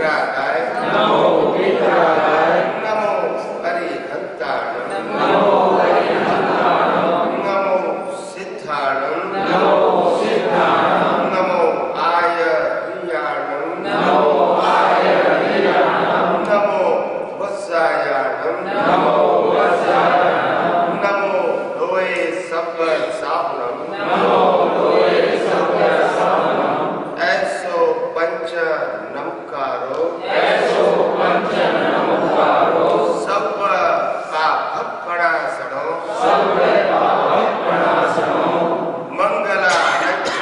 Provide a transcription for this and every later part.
वितरागाय नमो वितरागाय नमो अरिहंताणं नमो अरिहंताणं नमो सिद्धाणं नमो सिद्धाणं नमो आयर्याणं नमो आयर्याणं नमो वत्सायाणं नमो वत्सायाणं नमो लोए सब्ब साहुणं नमो लोए सब्ब साहुणं ऐसो पंच नमकारो ऐसो पंच नमकारो सब्ब पापकणासनो सब्ब पापकणासनो मंगलानच्च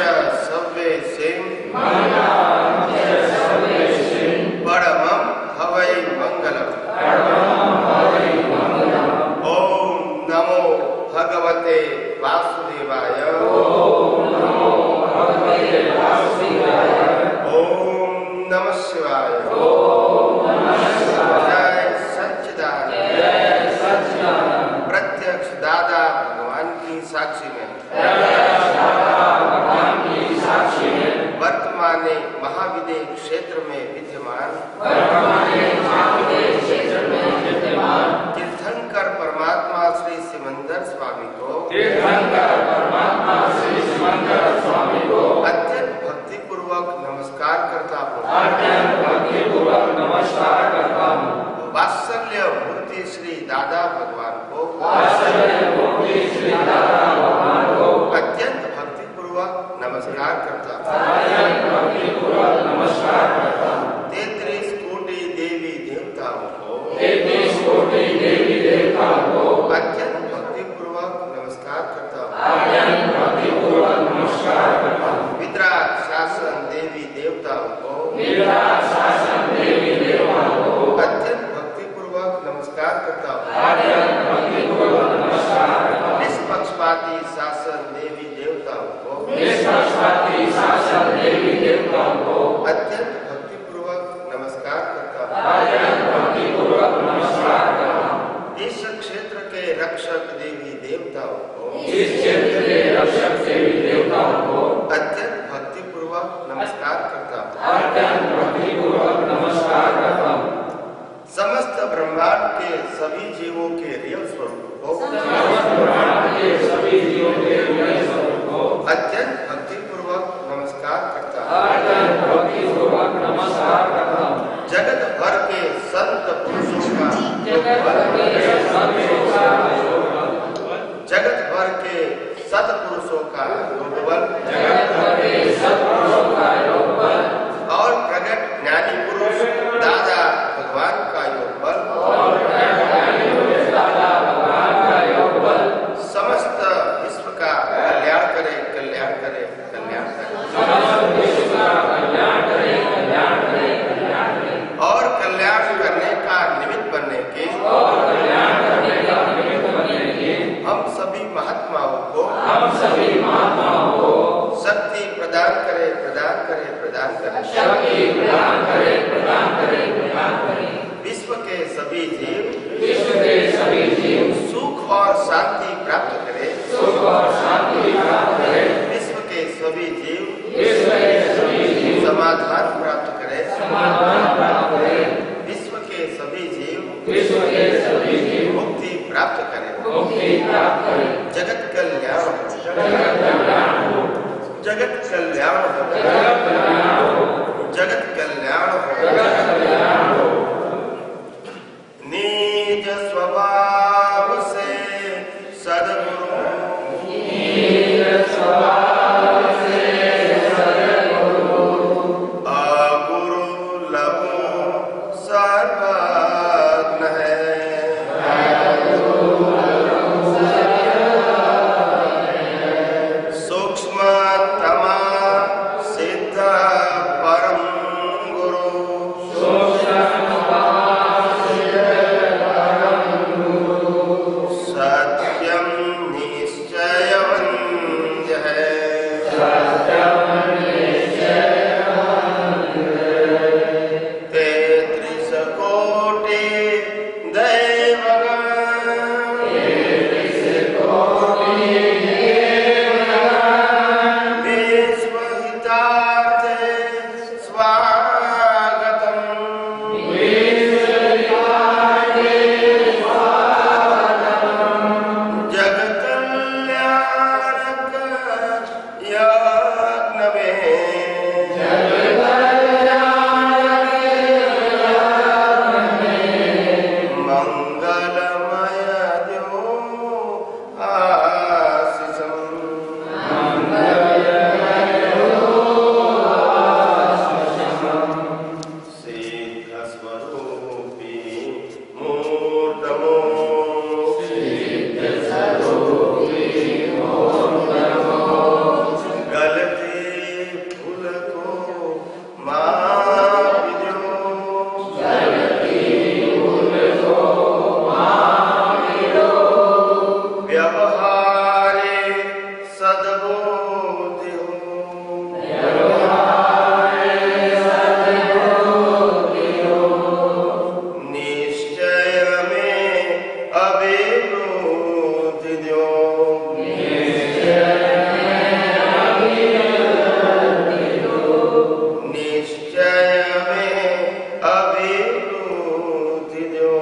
सव्वेसिं मंगलानच्च सव्वेसिं परमं हवै मंगलम् परमं हवै मंगलम् ओम नमो भगवते वासुदेवाय ओम नमो भगवते वासुदेवाय ओम नमः शिवाय ओम नमः शिवाय जय सच्चिदानंद जय सच्चिदानंद प्रत्यक्ष दादा भगवान की साक्षी में प्रत्यक्ष दाता भगवान की साक्षी में वर्तमाने महाविदय क्षेत्र में विद्यमान वर्तमाने महाविदय क्षेत्र में विद्यमान तीर्थंकर परमात्मा श्री सिमंदर स्वामी को तीर्थंकर परमात्मा श्री सिमंदर स्वामी को अत्यंत भक्ति पूर्वक नमस्कार करता हूँ। अत्यंत भक्ति पूर्वक नमस्कार करता हूँ। वात्सल्य मूर्ति श्री दादा भगवान को वात्सल्य मूर्ति श्री दादा भगवान को अत्यंत भक्ति पूर्वक नमस्कार करता हूँ। अत्यंत भक्ति पूर्वक नमस्कार करता हूँ। 33 कोटि देवी देवताओं को 33 कोटि देवी देवताओं को अत्यंत भक्ति पूर्वक नमस्कार करता हूँ। अत्यंत भक्ति पूर्वक नमस्कार करता हूँ। वितराग शासन देवी देवताओं को वितराग शासन देवी देवताओं को अत्यंत भक्ति पूर्वक नमस्कार करता हूँ। अत्यंत भक्ति पूर्वक नमस्कार करता हूँ। निष्पक्षपाती शासन देवी देवताओं को निष्पक्षपाती शासन देवी देवताओं को अत्यंत भक्ति पूर्वक नमस्कार करता हूँ। अत्यंत भक्ति पूर्वक नमस्कार करता हूँ। इस क्षेत्र के रक्षक देवी देवताओं को इस क्षेत्र के रक्षक देवी देवताओं को अत्यंत भक्ति पूर्वक नमस्कार करता हूँ। अत्यंत भक्ति पूर्वक नमस्कार करता हूँ। समस्त ब्रह्मांड के सभी जीवों के रियल स्वरूप को समस्त ब्रह्मांड के सभी जीवों के रियल स्वरूप को अत्यंत भक्ति पूर्वक नमस्कार करता हूँ। अत्यंत भक्ति पूर्वक नमस्कार करता हूँ। जगत भर के संत पुरुषों का जगत भर के सत्पुरुषों का जगत भर के सत्पुरुषों का योगबल जगत भर के सत्पुरुषों का योगबल और प्रगट ज्ञानी पुरुष दादा भगवान का योगबल और ज्ञानी पुरुष दादा भगवान का योगबल समस्त विश्व का कल्याण करे कल्याण करे कल्याण करे समस्त विश्व का कल्याण करे कल्याण करे कल्याण करे और कल्याण करने का निमित्त बनने की और कल्याण करने का निमित्त बनने की हम सभी महात्माओं को हम सभी महात्माओं को शक्ति प्रदान करे प्रदान करे प्रदान करे शक्ति प्रदान करे प्रदान करे प्रदान करे विश्व के सभी जीव विश्व के सभी जीव सुख और शांति प्राप्त करे सुख और शांति प्राप्त करे विश्व के सभी जीव विश्व के सभी जीव समाधान प्राप्त करे समाधान प्राप्त करे विश्व के सभी जीव विश्व के सभी जीव मुक्ति प्राप्त करे मुक्ति प्राप्त करे जगत कल्याण हो जगत कल्याण हो जगत कल्याण हो जगत कल्याण हो जगत कल्याण हो जगत कल्याण हो निज स्वभाव से सद्गुरु निज स्वभाव से सद्गुरु अगुरु लघु सर्वज्ञ है सूक्ष्मतमा सिद्ध परम गुरु विषय में अभिभूति जो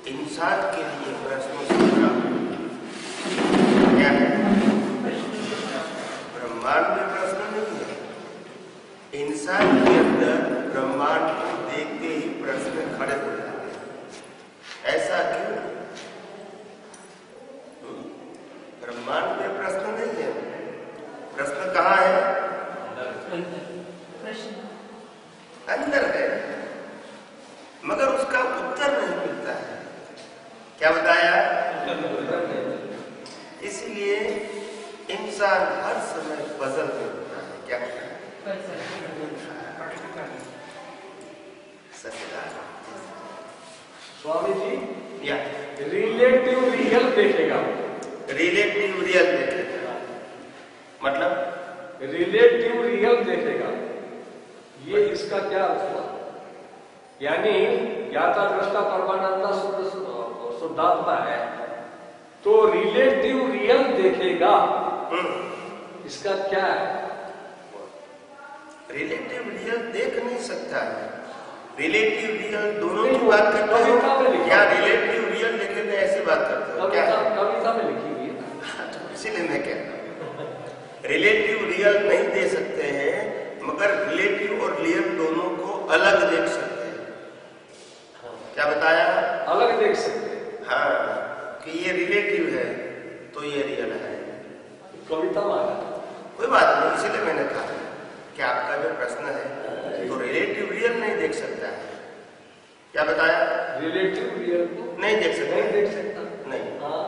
इंसान के लिए प्रश्नों से भरा क्या है? ब्रह्मांड में प्रश्न नहीं है। इंसान के अंदर ब्रह्मांड को देखते ही प्रश्न खड़े हो जाते हैं। ऐसा क्यों? ब्रह्मांड में प्रश्न नहीं है। प्रश्न कहाँ है? अंदर है, मगर उसका उत्तर नहीं मिलता है। क्या बताया? इसलिए इंसान हर समय पजल में होता है। क्या सच्चिदानंद स्वामी जी, या रिलेटिव रियल देखेगा। रिलेटिव रियल देखेगा मतलब रिलेटिव रियल देखेगा, ये इसका क्या अर्थ हुआ? यानी ज्ञाता दृष्टा परमानंदा शुद्धात्मा है, तो रिलेटिव रियल देखेगा, इसका क्या है? रिलेटिव रियल देख नहीं सकता है। रिलेटिव रियल दोनों की बात करते हो क्या? रिलेटिव रियल देखे तो ऐसे बात करते हो क्या? कविता में लिखी हुई है। तो इसीलिए मैं कहता हूँ रिलेटिव रियल नहीं दे सकते हैं, मगर रिलेटिव और रियल दोनों को अलग देख सकते हैं। क्या बताया? अलग देख सकते हैं। हाँ, कि ये रिलेटिव है तो ये रियल है। कविता में कोई बात नहीं, इसीलिए मैंने कहा कि आपका जो प्रश्न है तो रिलेटिव रियल नहीं देख सकता है। क्या बताया? रिलेटिव रियल को नहीं देख सकता। नहीं देख सकता नहीं, हाँ।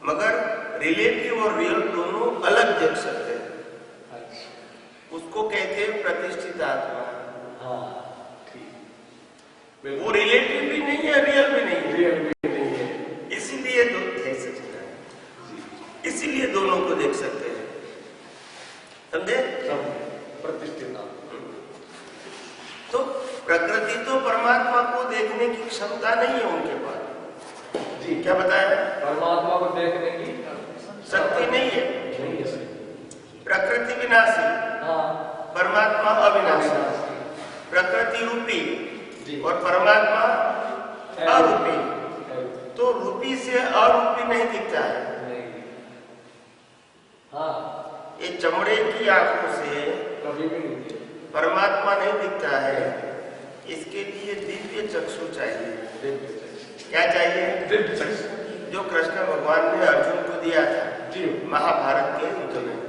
मगर रिलेटिव और रियल दोनों अलग देख सकते हैं। अच्छा, उसको कहते हैं प्रतिष्ठित आत्मा। हाँ ठीक। वो रिलेटिव भी नहीं है, रियल भी नहीं है। रियल भी नहीं है, इसीलिए इसीलिए दोनों को देख सकते हैं। समझे? सब प्रतिष्ठित। तो प्रकृति तो परमात्मा को देखने की क्षमता नहीं है उनके पास। जी, क्या बताया? परमात्मा को देखने की शक्ति नहीं है। नहीं है। प्रकृति विनाशी, हाँ, परमात्मा अविनाशी। प्रकृति रूपी और परमात्मा अरूपी। तो रूपी से अरूपी नहीं दिखता है। हाँ, ये चमड़े की आंखों से कभी भी नहीं है। परमात्मा नहीं दिखता है। इसके लिए दिव्य चक्षु चाहिए। क्या चाहिए? दिव्य चक्षु, जो कृष्ण भगवान ने अर्जुन को दिया था जी, महाभारत के युद्ध में।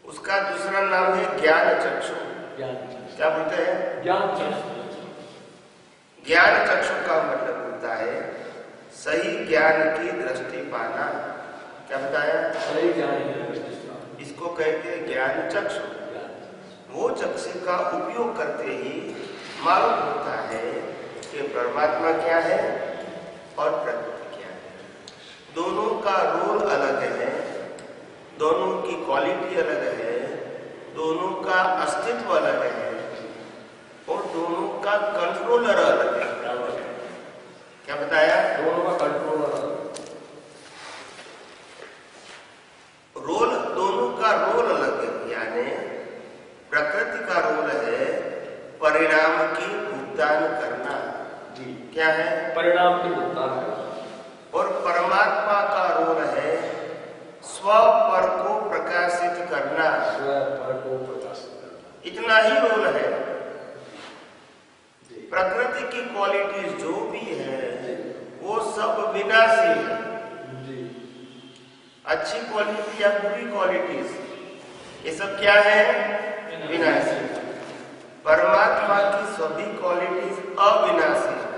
उसका दूसरा नाम है ज्ञान चक्षु। ज्ञान, क्या बोलते हैं? ज्ञान चक्षु। ज्ञान चक्षु का मतलब होता है सही ज्ञान की दृष्टि पाना। क्या बताया? सही ज्ञान की दृष्टि। इसको कहते हैं ज्ञान चक्षु। वो चक्षु का उपयोग करते ही मालूम होता है कि परमात्मा क्या है और प्रकृति क्या है। दोनों का रोल अलग है, दोनों की क्वालिटी अलग है, दोनों का अस्तित्व अलग है और दोनों का कंट्रोलर अलग है। क्या बताया? दोनों का कंट्रोलर रोल, दोनों का रोल अलग है। यानी प्रकृति का रोल है परिणाम की भुगतान करना। जी, क्या है? परिणाम की भुगतान करना। और परमात्मा का रोल है स्व पर को प्रकाशित करना, स्वपर को प्रकाशित करना, इतना ही रोल है। प्रकृति की क्वालिटीज जो भी है वो सब विनाशी है। अच्छी क्वालिटी या बुरी क्वालिटीज, ये सब क्या है? विनाशी। परमात्मा की सभी क्वालिटीज अविनाशी है।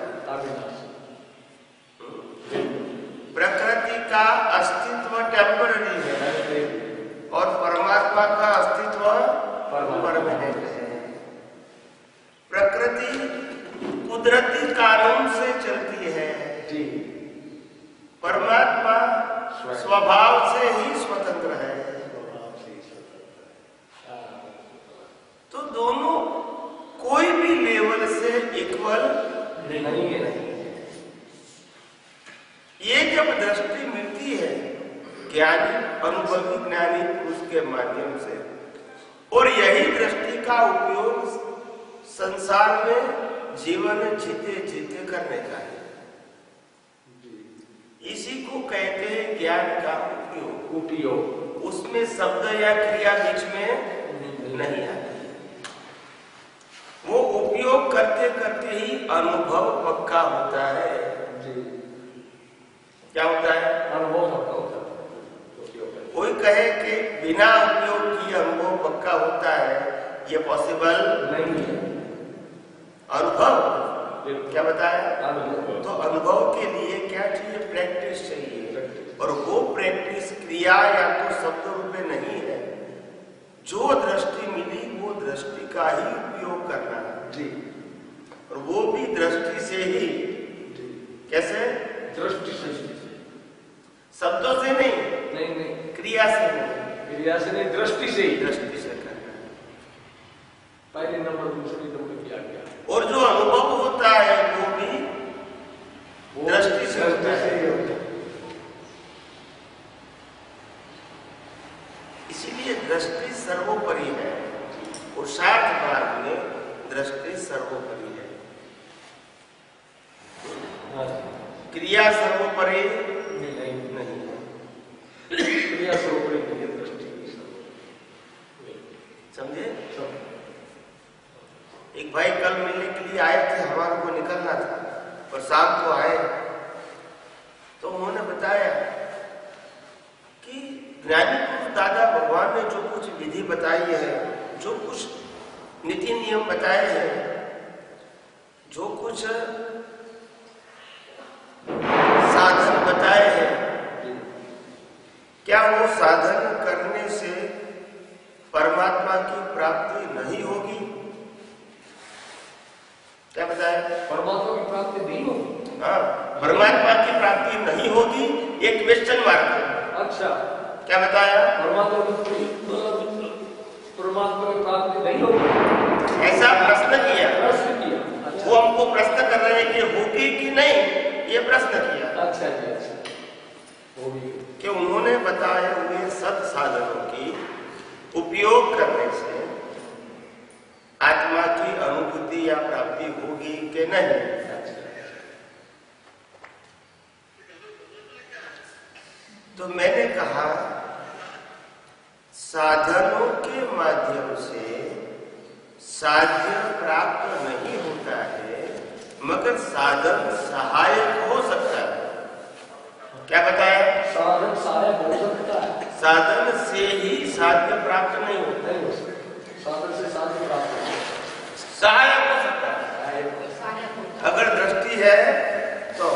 प्रकृति का अस्तित्व टेम्पररी है और परमात्मा का अस्तित्व परमानेंट है। प्रकृति कुदरती कानून से चलती है, परमात्मा स्वभाव से ही स्वतंत्र है। तो दोनों कोई भी लेवल से इक्वल नहीं है। ये जब दृष्टि मिलती है ज्ञानी, अनुभवी ज्ञानी पुरुष के माध्यम से, और यही दृष्टि का उपयोग संसार में जीवन जीते जीते करने का है, इसी को कहते हैं ज्ञान का उपयोग। उसमें शब्द या क्रिया बीच में नहीं आती। वो उपयोग करते करते ही अनुभव पक्का होता है। क्या होता है? अनुभव पक्का होता है। कोई कहे कि बिना उपयोग किए अनुभव पक्का होता है, ये पॉसिबल नहीं है। अनुभव क्या बताया? अनुभव। तो अनुभव के लिए क्या चाहिए? प्रैक्टिस चाहिए। और वो प्रैक्टिस क्रिया या तो शब्द रूप में नहीं है। जो दृष्टि मिली वो दृष्टि का ही उपयोग करना है, और वो भी दृष्टि से ही। कैसे? दृष्टि से, शब्दों से नहीं, क्रिया से नहीं, क्रिया से नहीं, दृष्टि से ही। दृष्टि से करना। पहले नंबर, दूसरे नंबर किया गया। और जो अनुभव होता है वो भी दृष्टि से होता है। इसीलिए दृष्टि सर्वोपरि है। पुरुषार्थ मार्ग में दृष्टि सर्वोपरि है। क्रिया सर्वोपरि नहीं है। क्रिया सर्वोपरि नहीं है, दृष्टि। समझे? एक भाई कल मिलने के लिए आए थे, हमारे को निकलना था और शाम को आए, तो उन्होंने बताया कि ज्ञानी पुरुष दादा भगवान ने जो कुछ विधि बताई है, जो कुछ नीति नियम बताए हैं, जो कुछ साधन बताए हैं, क्या वो साधन करने से परमात्मा की प्राप्ति नहीं होगी? क्या बताया? परमात्मा की प्राप्ति नहीं होगी। हाँ, परमात्मा की प्राप्ति नहीं होगी, एक क्वेश्चन मार्क है। अच्छा, क्या बताया? परमात्मा की प्राप्ति नहीं होगी, ऐसा प्रश्न किया। अच्छा। वो हमको प्रश्न कर रहे हैं कि होगी कि नहीं, ये प्रश्न किया। अच्छा जी, अच्छा, होगी। कि उन्होंने बताए हुए सत साधनों की उपयोग करने से आत्मा की अनुभूति या प्राप्ति होगी कि नहीं। तो मैंने कहा साधनों के माध्यम से साध्य प्राप्त नहीं होता है, मगर साधन सहायक हो सकता है। क्या बताया? साधन सहायक हो सकता है। साधन से ही साध्य प्राप्त नहीं होता है। साधन से साध्य प्राप्त सहायक हो सकता है। अगर दृष्टि है तो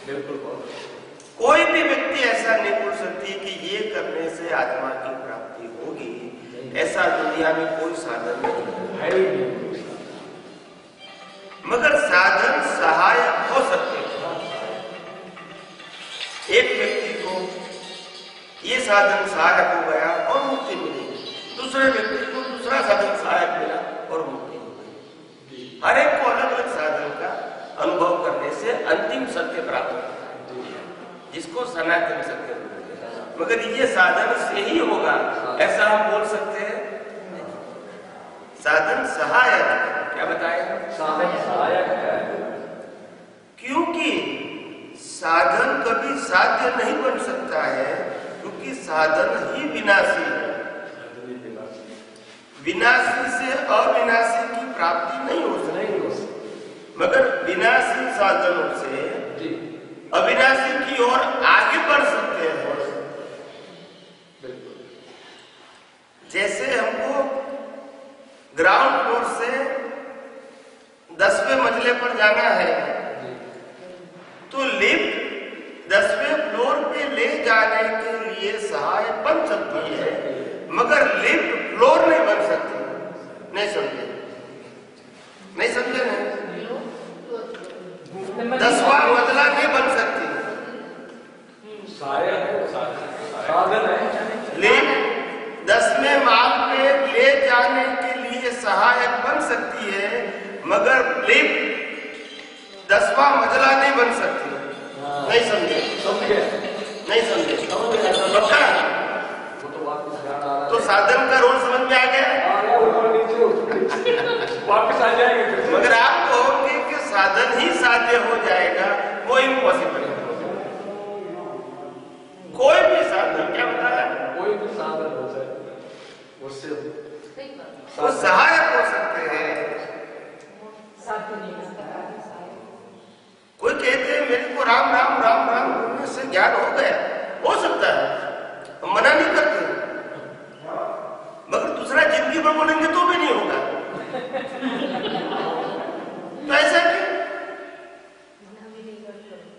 बिल्कुल। कोई भी व्यक्ति ऐसा नहीं बोल सकती कि ये करने से आत्मा की प्राप्ति होगी। ऐसा दुनिया में कोई साधन नहीं है, मगर साधन सहायक हो सकते हैं। एक व्यक्ति को ये साधन सहायक हो गया और मुक्ति मिली, दूसरे व्यक्ति को दूसरा साधन सहायक मिला और मुक्ति हो गई। हर एक को अलग अलग साधन का अनुभव करने से अंतिम सत्य प्राप्त होता है, जिसको सनातन सत्य बोलते हैं। मगर ये साधन से ही होगा ऐसा हम बोल सकते हैं? साधन सहायक है। क्या बताएगा? साधन सहायक है, क्योंकि साधन कभी साध्य नहीं बन सकता है, क्योंकि साधन ही विनाशी है। विनाशी से अविनाशी की प्राप्ति नहीं हो सकती, मगर विनाशी साधनों से अविनाशी की ओर आगे बढ़ सकते हैं। जैसे हमको ग्राउंड फ्लोर से 10वें मंजिले पर जाना है, तो लिफ्ट 10वें फ्लोर पे ले जाने के लिए सहायक बन सकती है, मगर लिफ्ट फ्लोर नहीं बन सकती। नहीं समझे? नहीं समझे ना? 10वां मंजिला नहीं बन सकती। साधन है। लिफ्ट 10वें माल पे ले जाने के लिए सहायक बन सकती है, मगर लिफ्ट 10वां मंजिला नहीं बन सकती। नहीं समझे? नहीं समझे? तो साधन का रोल समझ में आ गया? वापस आ जाएंगे। मगर आप कहोगे कि साधन ही साध्य हो जाएगा, वो इम्पॉसिबल है। कोई भी साधन, क्या बताया? कोई भी साधन हो जाए उससे वो सहायक हो सकते हैं। कोई कहते हैं मेरे को राम राम राम राम बोलने से ज्ञान हो गया, हो सकता है, हम मना नहीं करते, मगर दूसरा जिंदगी भर बोलेंगे तो भी नहीं होगा। तो ऐसा क्यों?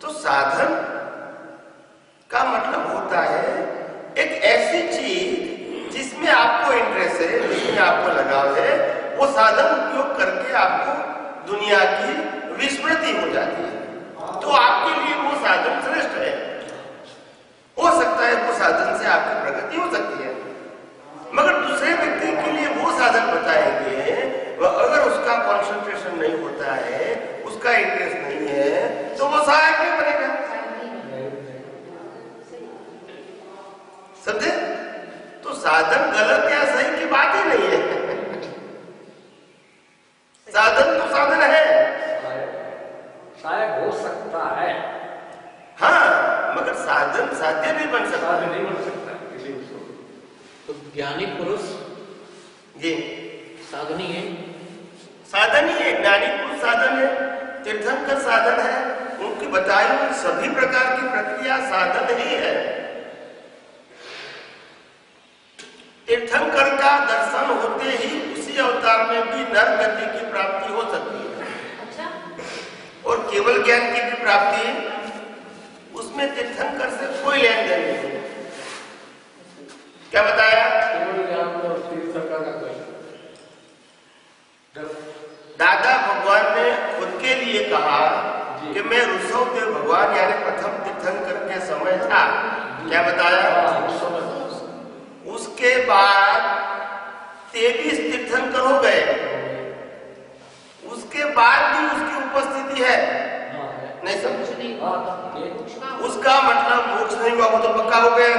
तो साधन का मतलब होता है एक ऐसी चीज जिसमें आपको इंटरेस्ट है, जिसमें आपको लगाव है, वो साधन उपयोग करके आपको दुनिया की विस्मृति हो जाती है, तो आपके लिए वो साधन श्रेष्ठ है। हो सकता है वो साधन से आपकी प्रगति हो सकती है, मगर दूसरे व्यक्ति के लिए वो साधन बताएंगे, अगर उसका कंसंट्रेशन नहीं होता है, उसका इंटरेस्ट नहीं है, तो वो सहायक नहीं बनेगा। समझे? तो साधन गलत या सही की बात ही नहीं है। साधन तो साधन है, सहायक हो सकता है, हाँ, मगर साधन साध्य नहीं बन सकता। साधन नहीं बन सकता किसी को। तो ज्ञानी पुरुष जी साधनी है। साधन ही है, ज्ञानी पुरुष साधन है, तीर्थंकर साधन है, उनकी बताई हुई सभी प्रकार की प्रक्रिया साधन ही है। तीर्थंकर का दर्शन होते ही उसी अवतार में भी नर गति की प्राप्ति हो सकती है। अच्छा? और केवल ज्ञान की भी प्राप्ति, उसमें तीर्थंकर से कोई लेन देन नहीं। क्या बताया? केवल ज्ञान और तीर्थंकर का कोई। दादा भगवान ने खुद के लिए कहा कि मैं ऋषभदेव भगवान यानी प्रथम तीर्थंकर के समय था। क्या बताया? उसके बाद 23 तीर्थंकर हो गए, उसके बाद भी उसकी उपस्थिति है। नहीं समझ? उसका मतलब मोक्ष नहीं हुआ, वो तो पक्का हो गया।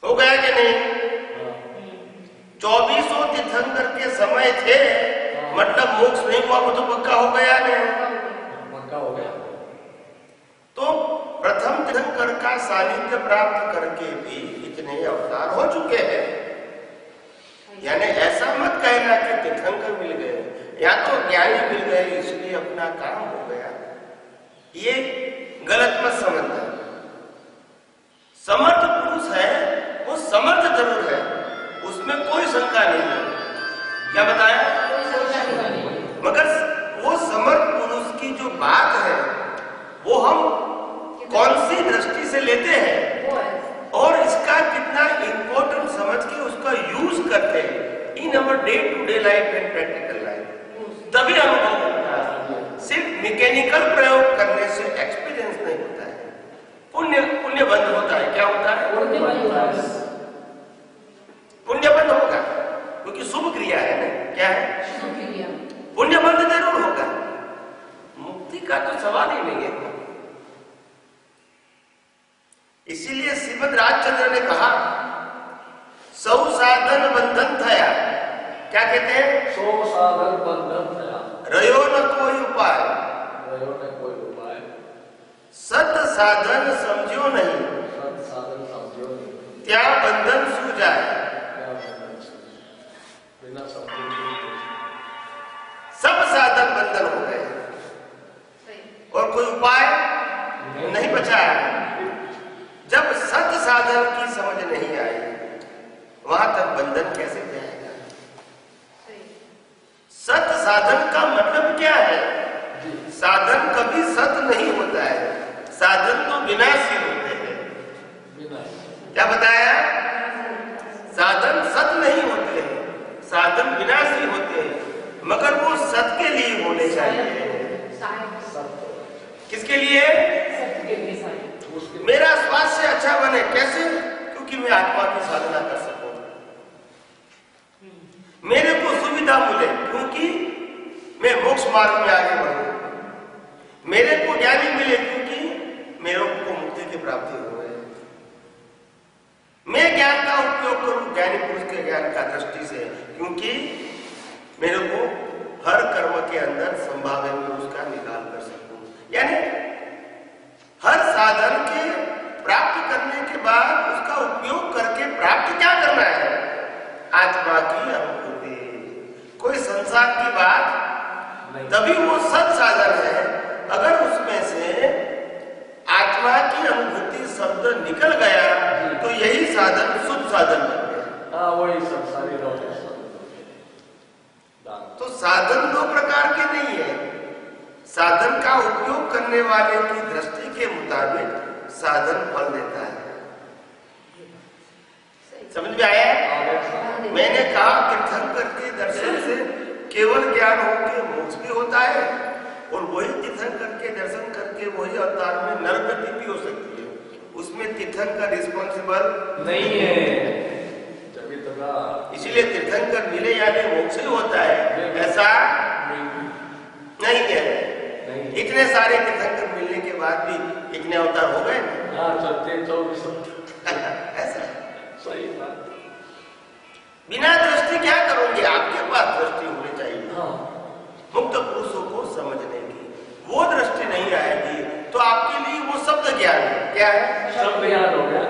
हो गया कि नहीं? 24 तीर्थंकर के समय थे, मतलब मोक्ष नहीं हुआ, वो तो पक्का हो गया नहीं? पक्का हो गया। तो प्रथम तीर्थंकर का सानिध्य प्राप्त करके भी इतने अवतार हो चुके हैं। यानी ऐसा मत कहना कि तीर्थंकर मिल गए या तो ज्ञानी मिल गए इसलिए अपना काम हो गया, ये गलत मत समझना। समर्थ पुरुष है, वो समर्थ जरूर है, उसमें कोई शंका नहीं है। क्या बताया? मगर वो समर्थ पुरुष की जो बात है वो हम कौन सी दृष्टि से लेते हैं और इसका कितना इंपॉर्टेंट समझ के उसका यूज करते हैं in our day to day life and practical life, तभी अनुभव होता है। सिर्फ मैकेनिकल प्रयोग करने से एक्सपीरियंस नहीं होता है, पुण्य बंद होता है। क्या होता है? पुण्य बंद होगा, क्योंकि शुभ क्रिया है ना। क्या है? पुण्य बंद जरूर होगा, मुक्ति का तो सवाल ही नहीं है। इसीलिए श्रीमद राजचंद्र ने कहा सौ साधन बंधन थया। क्या कहते हैं? सौ साधन बंधन थया, रयो न कोई उपाय। रयो न कोई उपाय। सत साधन समझो नहीं, सत साधन समझो नहीं, त्या बंधन सू जाए। क्या बंधन सूझे? बिना समझे नहीं कुछ। सब साधन बंधन हो गए और कोई उपाय नहीं बचा है। जब सत साधन की समझ नहीं आई, वहां तक बंधन कैसे जाएगा? सत साधन का मतलब क्या है? साधन कभी सत नहीं होता है, साधन तो विनाशी होते हैं। क्या बताया? साधन सत नहीं होते हैं, साधन विनाशी होते हैं, मगर वो सत के लिए होने चाहिए। किसके लिए? मेरा स्वास्थ्य अच्छा बने। कैसे? क्योंकि मैं आत्मा की साधना कर सकूं, मेरे को सुविधा मिले, क्योंकि मैं मोक्ष मार्ग में आगे बढ़ूं, मेरे को ज्ञानी मिले, क्योंकि मेरे को मुक्ति की प्राप्ति हो। मैं ज्ञान का उपयोग करूं ज्ञानी पुरुष के ज्ञान का दृष्टि से, क्योंकि मेरे को हर कर्म के अंदर संभावना में उसका निकाल कर सकूं। यानी हर साधन के प्राप्त करने के बाद उसका उपयोग करके प्राप्त क्या करना है? आत्मा की अनुभूति। कोई संसार की बात, तभी वो सत साधन है। अगर उसमें से आत्मा की अनुभूति शब्द निकल गया तो यही साधन शुद्ध साधन बन गया। हाँ, वही संसारी लोग। तो साधन दो प्रकार के नहीं है। साधन का उपयोग करने वाले की दृष्टि के मुताबिक साधन फल देता है। समझ में आया? मैंने कहा तीर्थंकर के दर्शन से केवल ज्ञान होकर मोक्ष भी होता है, और वही तीर्थंकर के दर्शन करके वही अवतार में नरगति भी हो सकती है। उसमें तीर्थंकर रिस्पॉन्सिबल नहीं है। इसलिए तीर्थंकर मिले यानी मोक्ष ही होता है, ऐसा नहीं है। इतने सारे तीर्थंकर मिलने के बाद भी इतने अवतार हो गए। ऐसा सही बात। बिना दृष्टि क्या करोगे? आपके पास दृष्टि होनी चाहिए। मुक्त पुरुषों को समझने की वो दृष्टि नहीं आएगी तो आपके लिए वो शब्द ज्ञान है। क्या है? शब्द ज्ञान हो गया।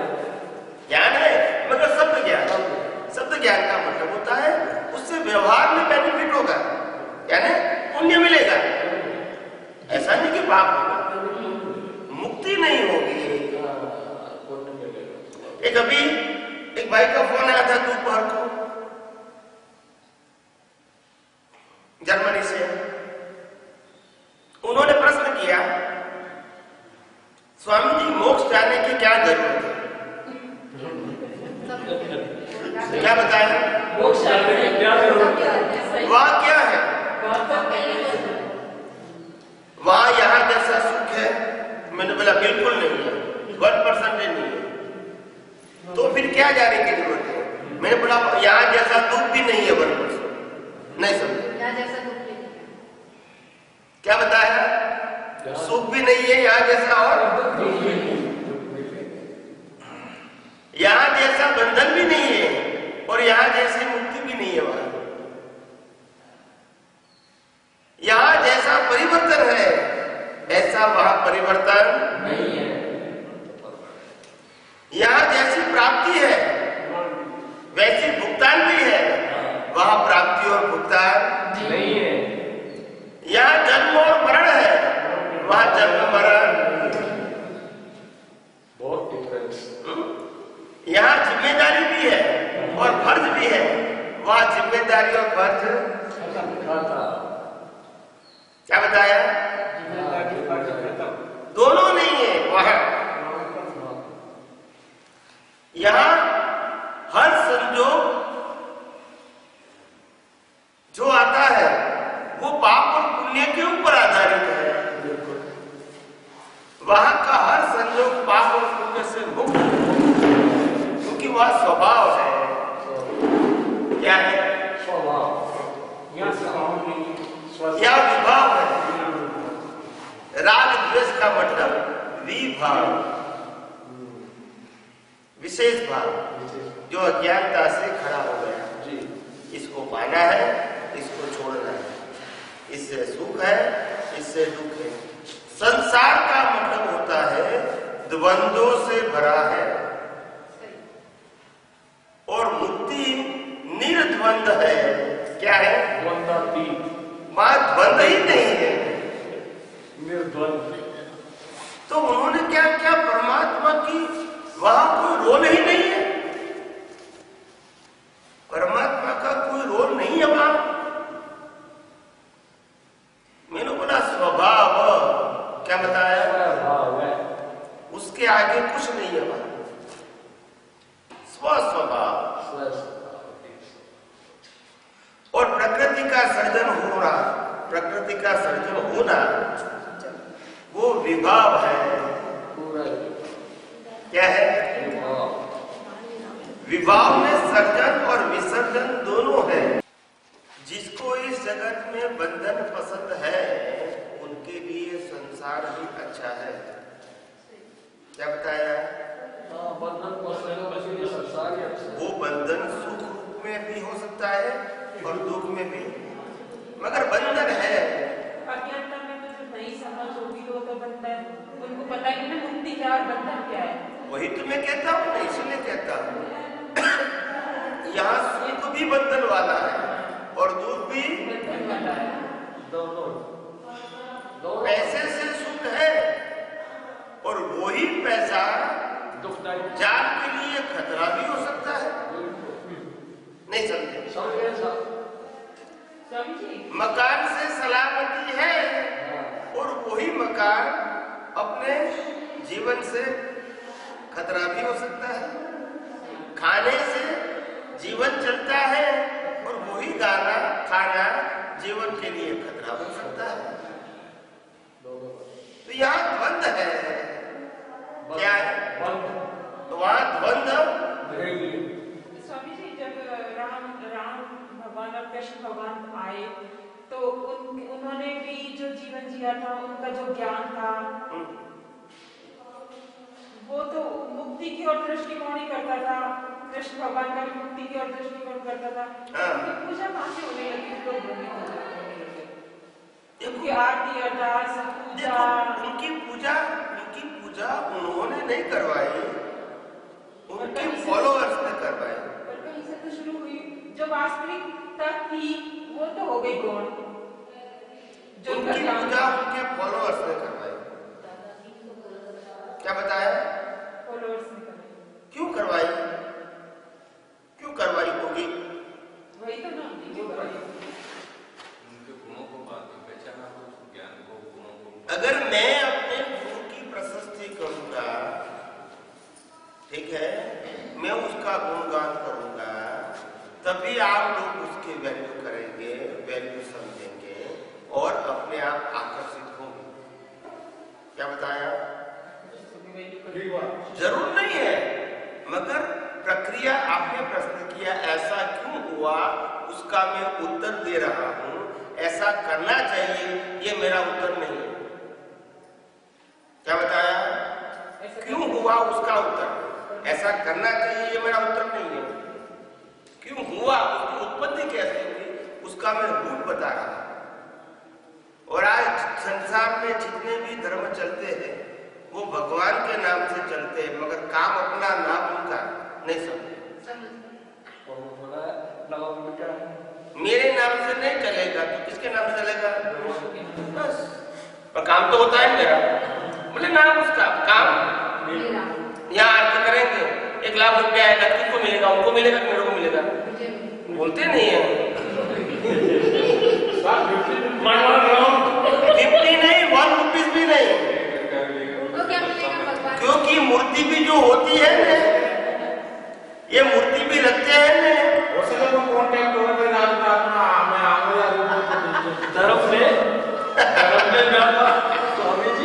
ज्ञान है मगर शब्द ज्ञान। शब्द ज्ञान का मतलब होता है उससे व्यवहार में बेनिफिट होगा, यानी पुण्य मिलेगा। ऐसा नहीं कि पाप होगा, मुक्ति नहीं होगी। एक भाई का फोन आया था दोपहर को जर्मनी से। उन्होंने प्रश्न किया, स्वामी जी मोक्ष जाने की क्या जरूरत है? क्या बताया? मोक्ष जाने की क्या जरूरत है? वहां क्या है? वहां यहाँ जैसा सुख है? मैंने बोला बिल्कुल नहीं है, 1% नहीं है। तो फिर क्या जाने की जरूरत है? मैंने बोला यहाँ जैसा दुख भी नहीं है 1%। नहीं समझे? क्या बताया? सुख भी नहीं है यहाँ जैसा, और यहाँ जैसा बंधन भी नहीं है, और यहाँ जैसी मुक्ति भी नहीं है। वहां यहाँ जैसा परिवर्तन है ऐसा वहां परिवर्तन नहीं है। यहाँ जैसी प्राप्ति है वैसी भुगतान भी है, वहां प्राप्ति और भुगतान नहीं है। यहाँ जन्म और मरण है, वहां जन्म मरण बहुत डिफरेंस। यहाँ जिम्मेदारी भी है और फर्ज भी है, वहां जिम्मेदारी और फर्ज क्या बताया? दोनों नहीं है वहां। यहाँ हर संजोग जो आता है वो पाप और पुण्य के ऊपर आधारित है। वहां का हर संजोग पाप और पुण्य से मुक्त, क्योंकि वह स्वभाव है। क्या है? या विभाव है। राग द्वेष का मतलब विभाव, विशेष भाव जो अज्ञानता से खड़ा हो गया। इसको पाना है, इसको छोड़ना है, इससे सुख है, इससे दुख है। संसार का मतलब होता है द्वंद्वों से भरा है, और मुक्ति निर्द्वंद है। क्या है? द्वंद्वातीत, वहां द्वंद ही नहीं है, निर्द्वंद। तो उन्होंने क्या क्या परमात्मा की वहां कोई रोल ही नहीं है, परमात्मा का कोई रोल नहीं है वहां। मैंने बोला स्वभाव, क्या बताया? स्वभाव है, उसके आगे कुछ नहीं है वहां, स्वस्वभाव। और प्रकृति का सर्जन होना, प्रकृति का सर्जन होना वो विभाव है। पूरा क्या है? विभाव में सर्जन और विसर्जन दोनों है। जिसको इस जगत में बंधन पसंद है उनके लिए संसार भी अच्छा है। क्या बताया? बंधन संसार ही अच्छा है। वो बंधन सुख रूप में भी हो सकता है और दुख में भी, मगर बंधन है। अज्ञानता में तो जो नहीं समझ होगी वो तो बंधन, उनको पता ही नहीं मुक्ति क्या और बंधन क्या है। वही तो मैं कहता हूँ ना, इसलिए कहता हूँ यहाँ सुख भी बंधन वाला है और दुख भी बंधन वाला है। दोनों पैसे से सुख है और वही पैसा दुखदायी। जान के लिए खतरा भी हो सकता है। नहीं समझे? स्वामी जी, मकान से सलामती है और वही मकान अपने जीवन से खतरा भी हो सकता है। खाने से जीवन चलता है और वही खाना जीवन के लिए खतरा बन सकता है। तो यहाँ द्वंद है। क्या है? तो वहाँ द्वंद। स्वामी जी, जब राम भगवान और कृष्ण भगवान आए तो उन्होंने भी जो जीवन जिया था, उनका जो ज्ञान था वो तो मुक्ति की ओर दृष्टिकोण ही करता था। कृष्ण भगवान का भी मुक्ति की ओर दृष्टिकोण करता था। उनकी पूजा कहाँ से होने लगी? लोग भ्रमित होने लगे। उनकी आरती, अरदास, पूजा, उनकी पूजा उन्होंने नहीं करवाई, उनके फॉलोअर्स ने करवाई। पर कहीं से तो शुरू हुई। जो वास्तविकता थी वो तो हो गई कौन? जो उनकी पूजा उनके फॉलोअर्स ने करवाई। क्या बताया? फॉलोअर्स ने करवाई। क्यों करवाई? क्यों करवाई होगी? वही तो ना, क्यों करवाई? अगर मैं अपने गुरु की प्रशस्ति करूंगा, ठीक है, मैं उसका गुणगान करूंगा, तभी आप लोग उसकी वैल्यू करेंगे, वैल्यू समझेंगे और अपने आप आकर्षित होंगे। क्या बताया? जरूर नहीं है, मगर प्रक्रिया आपने प्रश्न किया ऐसा क्यों हुआ, उसका मैं उत्तर दे रहा हूं। ऐसा करना चाहिए ये मेरा उत्तर नहीं है। क्या बताया? क्यों हुआ उसका उत्तर, ऐसा करना चाहिए ये मेरा उत्तर नहीं है। क्यों हुआ, उसकी उत्पत्ति कैसे हुई, उसका मैं रूप बता रहा हूं। और आज संसार में जितने भी धर्म चलते हैं वो भगवान के नाम से चलते हैं, मगर काम अपना नाम उनका नहीं समझे। मेरे नाम से नहीं चलेगा तो किसके नाम से चलेगा? बस। पर काम तो होता है मेरा, बोले नाम उसका, काम यहाँ आरती करेंगे 1 लाख रुपया आएगा, किसको मिलेगा? उनको मिलेगा कि मेरे को मिलेगा? बोलते नहीं है। 50 नहीं, 1 रुपीज भी नहीं, क्योंकि मूर्ति भी जो होती है ना, ये मूर्ति भी रखते हैं ना,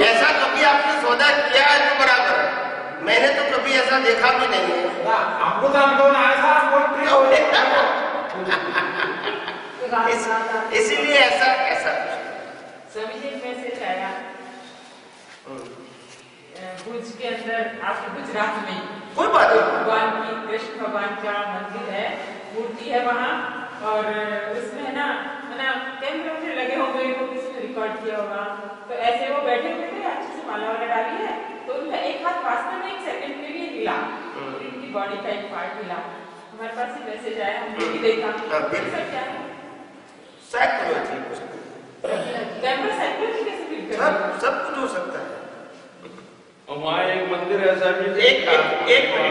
ऐसा कभी आपने सौदा किया है तो बराबर, मैंने तो कभी ऐसा देखा भी नहीं है। इसीलिए ऐसा स्वामी जी, मैसेज आया भुज के अंदर, आपके गुजरात में कोई बात नहीं, भगवान की, कृष्ण भगवान का मंदिर है, मूर्ति है वहाँ, और उसमें है ना कैमरे लगे होंगे, तो किसी ने रिकॉर्ड किया होगा। तो ऐसे वो बैठे हुए थे से माला वाला डाली है तो उनका एक हाथ वास्तव में 1 सेकंड के लिए हिला, उनकी बॉडी का एक पार्ट हिला। हमारे पास ही मैसेज आया, हमने भी देखा। सब क्या है? साइकोलॉजी, कैमरा साइकोलॉजी कैसे फील करता है? सब कुछ हो सकता है। और वहाँ एक मंदिर ऐसा भी एक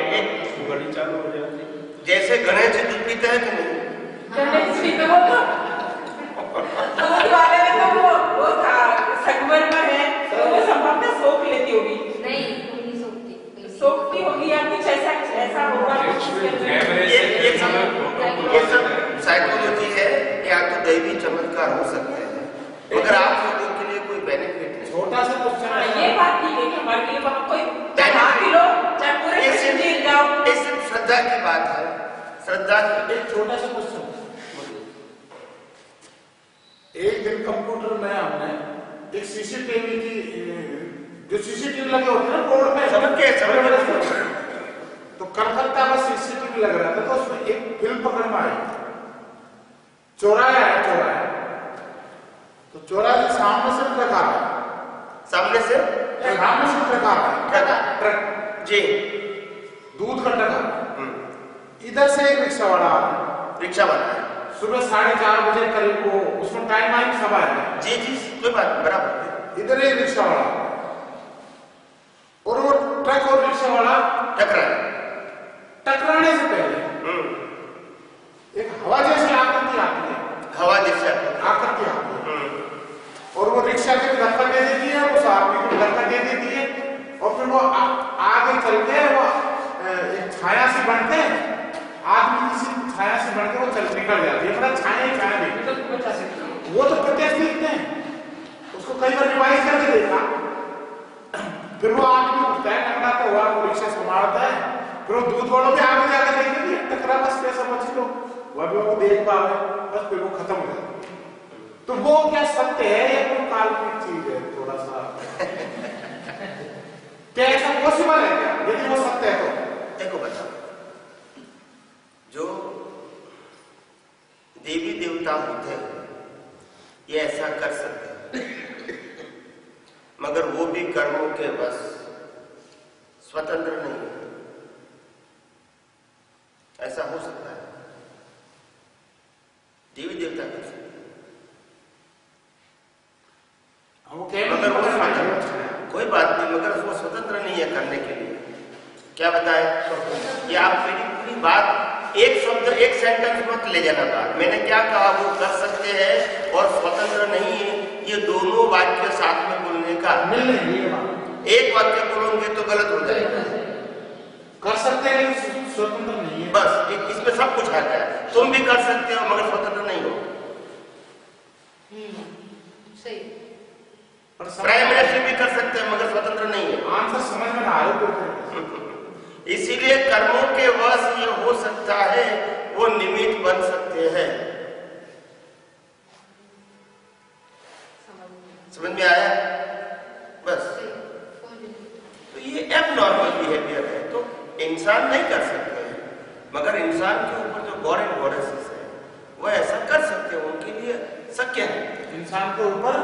मिनट, घड़ी चालू हो जाती है। जैसे गणेश जी दूध पीते हैं कि नहीं? गणेश जी तो दूध वाले में तो वो था संगमरमर है तो वो संभवतः सोख लेती होगी। नहीं, वो नहीं सोखती। सोखती होगी या कुछ ऐसा होगा। ये सब साइकोलॉजी है, या तो दैवी चमत्कार हो सकते हैं, मगर आप लोगों के लिए कोई बेनिफिट नहीं। छोटा सा क्वेश्चन ये बात ठीक है कि हमारे लिए वहाँ कोई चाहे किलो चाहे पूरे कृष्ण जी जाओ, ये सिर्फ श्रद्धा की बात है। श्रद्धा की एक छोटा सा क्वेश्चन। एक दिन कंप्यूटर में हमने एक सीसीटीवी की, जो सीसीटीवी लगे होते हैं ना रोड पे, समझ के तो कलकत्ता में सीसीटीवी लग रहा था, तो उसमें एक फिल्म पकड़ में आई, चौराया है, तो चौराहे के सामने से ट्रक आ रहा है, सामने से ट्रक आ रहा है, ट्रक जी, दूध का ट्रक आ रहा है। इधर से एक रिक्शा वाला आ रहा है, रिक्शा वाला है, सुबह 4:30 बजे करीब, वो उसमें टाइम आई सब आया। जी जी कोई बात नहीं, बराबर। इधर एक रिक्शा वाला और वो ट्रक और रिक्शा वाला टकराने से पहले एक हवा जैसी आकृति आती है, हवा जैसे आकृति आती है, और वो रिक्शा की धक्का दे देती है, उस आदमी को धक्का दे देती है, और फिर वो आगे चलते हैं, वो एक छाया से बनते हैं, आदमी किसी छाया से बनते वो चल निकल जाती है, मतलब छाया ही छाया नहीं, वो तो प्रत्यक्ष दिखते हैं, उसको कई बार रिवाइज करके देखा, फिर वो आदमी उठता है, टकराता हुआ वो रिक्शा से मारता है, फिर वो दूध वालों के आगे जाकर देखेंगे टकरा, बस पैसा बच लो, वह भी वो देख पावे, बस फिर वो खत्म हो जाता है। तो वो क्या सत्य है या कोई काल्पनिक चीज है? थोड़ा सा क्या ऐसा पॉसिबल है क्या? यदि वो सत्य है तो देखो बताओ, जो देवी देवता होते हैं ये ऐसा कर सकते हैं, मगर वो भी कर्मों के बस स्वतंत्र नहीं है। ऐसा हो सकता है, देवी देवता कर सकते हैं, मगर वो कोई बात नहीं, मगर वो स्वतंत्र नहीं है करने के लिए। क्या बताए? ये आप मेरी पूरी बात एक शब्द एक सेंटेंस मत ले जाना बात। मैंने क्या कहा? वो कर सकते हैं और स्वतंत्र नहीं है, ये दोनों वाक्य साथ में बोलने का एक वाक्य बोलोगे तो गलत हो जाएगा। कर सकते हैं लेकिन स्वतंत्र नहीं है, बस इसमें सब कुछ आता है। तुम भी कर सकते हो मगर स्वतंत्र नहीं हो। सही। प्राइम मिनिस्टर भी कर सकते हैं मगर स्वतंत्र नहीं है। आंसर समझ में ना आए तो इसीलिए कर्मों के वश ये हो सकता है, वो निमित्त बन सकते हैं। समझ में आया? बस तो ये एबनॉर्मल बिहेवियर है, तो इंसान नहीं कर सकते हैं, मगर इंसान के ऊपर जो गॉड एंड गॉडेसेस है वो ऐसा कर सकते हैं, उनके लिए शक्य है। इंसान के ऊपर,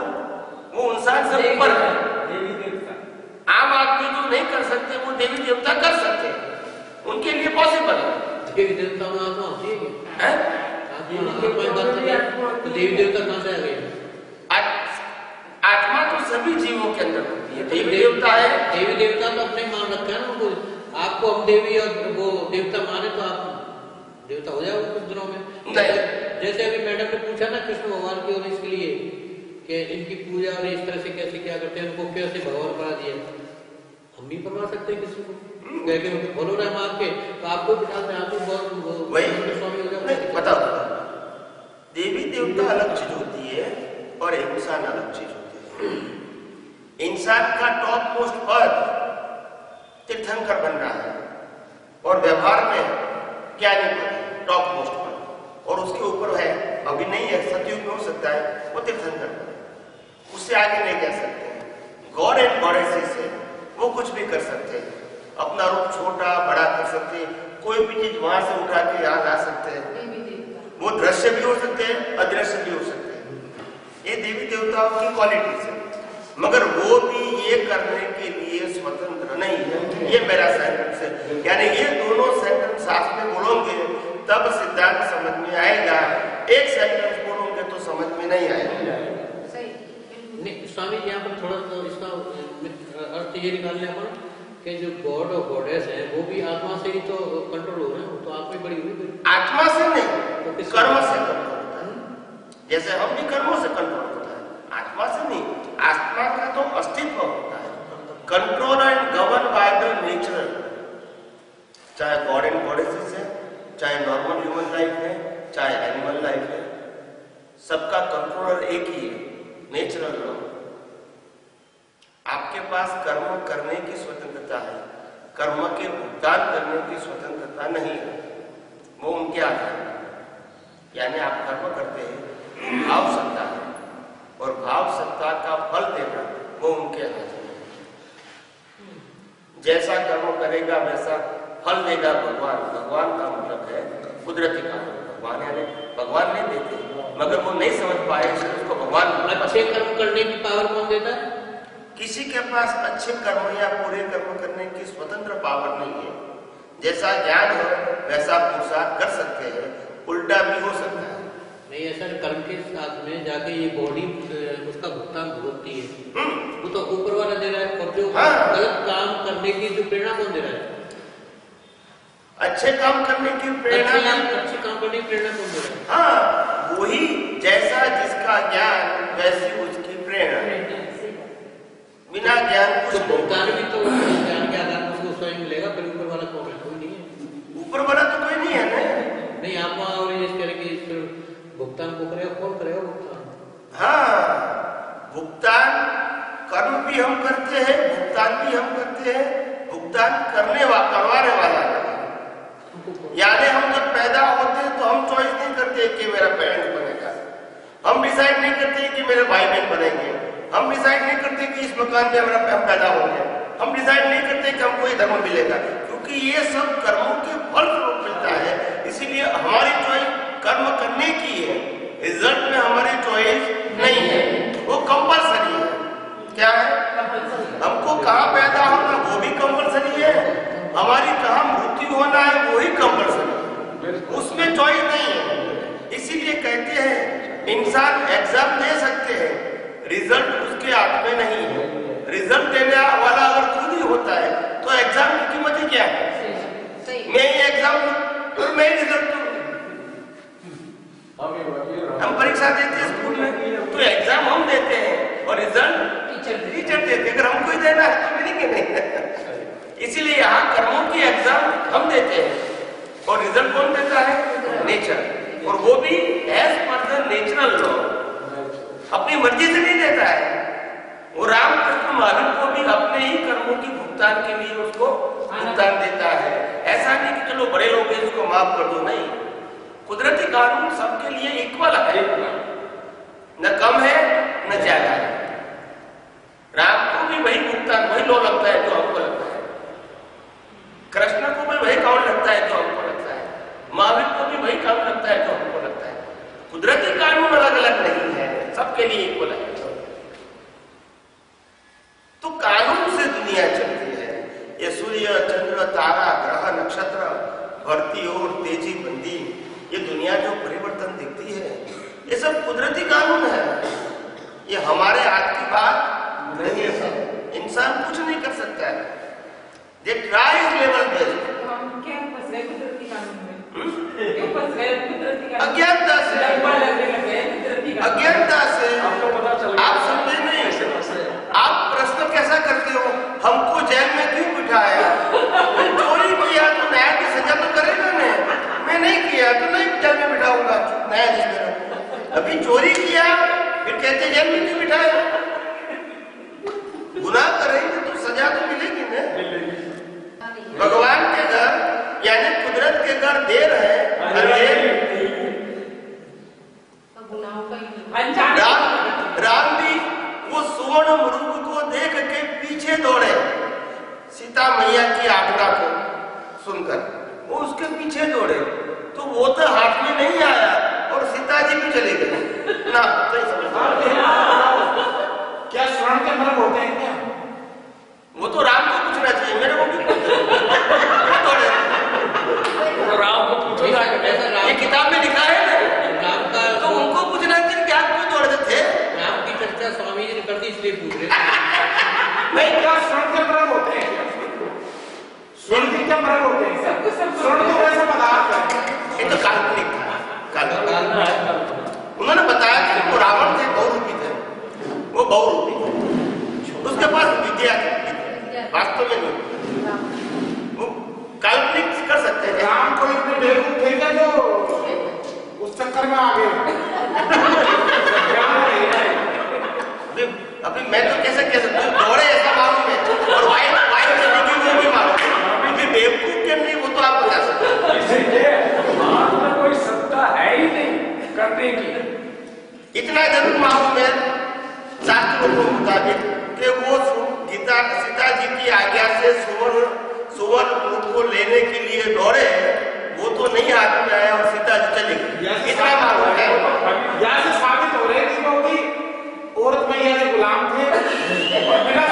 वो इंसान से ऊपर है। आम आदमी जो नहीं कर सकते वो देवी देवता कर सकते हैं, उनके लिए पॉसिबल है। देवी देवता में आत्मा होती है, तो देवी देवता कहाँ से आ गए? आत्मा तो सभी जीवों के अंदर होती है। देवी देवता है, देवी देवता तो अपने मान रखे हैं ना उनको। आपको हम देवी और वो देवता माने तो आप देवता हो जाओगे कुछ दिनों में। जैसे अभी मैडम ने पूछा ना कृष्ण भगवान की और इसके लिए कि इनकी पूजा और इस तरह से कैसे क्या करते हैं, उनको कैसे भगवान बना दिया, हम भी बनवा सकते हैं किसी को, क्योंकि उनको बोलो ना हम आपके, तो आपको बिठा दें, आप स्वामी हो जाओ। बताओ, देवी देवता अलग चीज होती है और इंसान अलग चीज होती है। इंसान का टॉप मोस्ट पद तीर्थंकर बन रहा है और व्यवहार में ज्ञानी पद टॉप मोस्ट पद, और उसके ऊपर है, अभी नहीं है, सतयुग में हो सकता है, वो तीर्थंकर, उससे आगे नहीं जा सकते। गॉड एंड गॉडेसेस है, वो कुछ भी कर सकते हैं, अपना रूप छोटा बड़ा कर सकते हैं, कोई भी चीज वहां से उठा के यहाँ ला सकते हैं। वो दृश्य भी हो सकते हैं, अदृश्य भी हो सकते हैं। ये देवी देवताओं की क्वालिटीज है, मगर वो भी ये करने के लिए स्वतंत्र नहीं है। ये मेरा सेंटेंस है। यानी ये दोनों सेंटेंस साथ में बोलोगे तब सिद्धांत समझ में आएगा। एक सेंटेंस बोलोगे तो समझ में नहीं आएगा। नहीं स्वामी जी, यहाँ पर थोड़ा सा इसका अर्थ ये निकालने अपन कि जो गॉड और गॉडेस है वो भी आत्मा से ही तो कंट्रोल हो रहे हैं। तो आत्मा बड़ी हुई, आत्मा से नहीं, कर्म से कंट्रोल होता है। जैसे हम भी कर्मों से कंट्रोल होता है, आत्मा से नहीं। आत्मा का तो अस्तित्व होता है, control and govern by the nature. चाहे गॉड एंड गॉडेसेस है, चाहे नॉर्मल ह्यूमन लाइफ है, चाहे एनिमल लाइफ है, सबका कंट्रोलर एक ही है, नेचुरल लॉ। आपके पास कर्म करने की स्वतंत्रता है, कर्म के भुगतान करने की स्वतंत्रता नहीं है। वो उनके आधार है। यानी आप कर्म करते हैं भाव सत्ता है, और भाव सत्ता का फल देना वो उनके हाथ में है। जैसा कर्म करेगा वैसा फल देगा भगवान। भगवान का मतलब है कुदरती कानून। भगवान यानी भगवान नहीं देते, मगर वो नहीं समझ पाए इसलिए उसको भगवान। अच्छे कर्म करने की पावर कौन देता है? किसी के पास अच्छे कर्म या बुरे कर्म करने की स्वतंत्र पावर नहीं है। जैसा ज्ञान हो वैसा पुरुषार्थ कर सकते हैं, उल्टा भी हो सकता है। नहीं, ऐसा कर्म के साथ में जाके ये बॉडी उसका भुगतान भुगतती है, वो तो ऊपर वाला दे रहा है। और जो गलत काम करने की जो प्रेरणा कौन दे रहा है? अच्छे काम करने की प्रेरणा, अच्छे काम करने की प्रेरणा कौन दे रहा है? हाँ, वही जैसा जिसका ज्ञान वैसी उसकी प्रेरणा। बिना ज्ञान तो भुगतान भी तो ज्ञान के आधार पर उसको स्वयं मिलेगा। फिर ऊपर वाला कौन है? कोई नहीं है। ऊपर वाला तो कोई नहीं है ना। नहीं, आप और इस तरह की भुगतान को करेगा, कौन करेगा भुगतान? हाँ, भुगतान कर्म भी हम करते हैं, भुगतान भी हम करते हैं। भुगतान करवाने वाला है। यानी हम जब पैदा होते हैं तो हम चॉइस नहीं करते कि मेरा पेरेंट बनेगा, हम डिसाइड नहीं करते कि मेरे भाई बहन बनेंगे, हम डिसाइड नहीं करते कि इस मकान में हमारा पैदा होंगे, हम डिसाइड नहीं करते कि हमको ये धर्म मिलेगा, क्योंकि ये सब कर्मों के फल स्वरूप मिलता है। इसीलिए हमारी चॉइस कर्म करने की है, रिजल्ट में हमारी चॉइस नहीं है, वो कंपल्सरी है। क्या है? हमको कहाँ पैदा होना वो भी कंपल्सरी है, हमारी कहाँ मृत्यु होना है वो ही कंपल्सरी है, उसमें चॉइस नहीं है। इसीलिए कहते हैं इंसान एग्जाम दे सकते हैं, रिजल्ट उसके हाथ में नहीं है। रिजल्ट देने वाला अगर खुद ही होता है तो एग्जाम की कीमत ही क्या है? मैं ही एग्जाम और मैं ही रिजल्ट दूं। हम परीक्षा देते हैं स्कूल में तो एग्जाम हम देते हैं और रिजल्ट टीचर देते हैं। अगर हमको ही देना है तो मिलेंगे नहीं। इसीलिए यहाँ कर्मों की एग्जाम हम देते हैं और रिजल्ट कौन देता है? नेचर। और वो भी as per the natural law, अपनी मर्जी से नहीं देता है। वो रामकृष्ण महावीर को भी अपने ही कर्मों की भुगतान के लिए उसको भुगतान देता है। ऐसा नहीं कि चलो बड़े लोग हैं इसको माफ कर दो, नहीं। कुदरती कानून सबके लिए इक्वल है, न कम है न ज्यादा है। राम को भी वही भुगतान, वही लॉ लगता है जो हमको लगता है, कृष्ण को भी वही कानून लगता है जो हमको लगता है, महावीर को भी वही कानून लगता है जो हमको लगता है। कुदरती कानून अलग अलग नहीं है, सबके लिए इक्वल है। तो कानून से दुनिया चलती है। ये सूर्य चंद्र तारा ग्रह नक्षत्र बढ़ती और तेजी मंदी, ये दुनिया जो परिवर्तन दिखती है ये सब कुदरती कानून है। ये हमारे हाथ की बात नहीं है, इंसान कुछ नहीं कर सकता है। ये ट्राइज लेवल बेस्ड। हम क्या फंस गए कुदरती कानून में? क्यों फंस गए कुदरती कानून? अज्ञानता से। अज्ञानता से। आपको पता चल आप समझे नहीं। आप प्रश्न कैसा करते हो, हमको जेल में क्यों बिठाया? चोरी किया तो न्याय की सजा तो करेगा नहीं, मैं नहीं किया तो नहीं जेल में बिठाऊंगा, न्यायाधीश मेरा। अभी चोरी किया फिर कहते जेल में क्यों बिठाया? गुनाह करेंगे तो सजा तो मिलेगी ना। भगवान के घर यानी कुदरत के घर देर है, राम भी वो सुवर्ण मृग को देख के पीछे दौड़े, सीता मैया की आज्ञा को सुनकर वो उसके पीछे दौड़े, तो वो तो हाथ में नहीं आया और सीता जी भी चले गए ना। तो समझ क्या स्वर्ण के मृग होते हैं क्या? वो तो राम को पूछना चाहिए, मेरे को क्यों पूछते तो राम को पूछना ये किताब में लिखा है ना, राम का तो उनको पूछना चाहिए कि आप क्यों दौड़ते थे। राम की चर्चा स्वामी जी ने कर दी इसलिए पूछ रहे। नहीं, क्या स्वर्ण के मृग होते हैं? स्वर्ण के क्या मृग होते हैं? स्वर्ण तो वैसा पदार्थ है। ये तो काल्पनिक था, काल्पनिक। उन्होंने बताया कि वो रावण थे, बहुरूपी थे, वो बहुरूपी थे, उसके पास विद्या थी, वास्तव में नहीं, वो काल्पनिक कर सकते थे। राम को इतने बेवकूफ थे क्या जो उस चक्कर में आ गए? अभी मैं तो कैसे दौड़े ऐसा मालूम है, और वाइट चली गई वो भी मालूम, अभी बेवकूफ क्यों नहीं वो तो आप बता सकते हैं। इसलिए हाथ में कोई सत्ता है ही नहीं करने की। इतना जरूर मालूम है शास्त्रों के मुताबिक कि वो सीता जी की आज्ञा से सुवर्ण रूप को लेने के लिए दौड़े, वो तो नहीं हाथ में आया और सीता जी चली गई, इतना मालूम है। यहाँ से साबित हो रहे हैं कि वो भी औरत मैया के गुलाम थे और बिना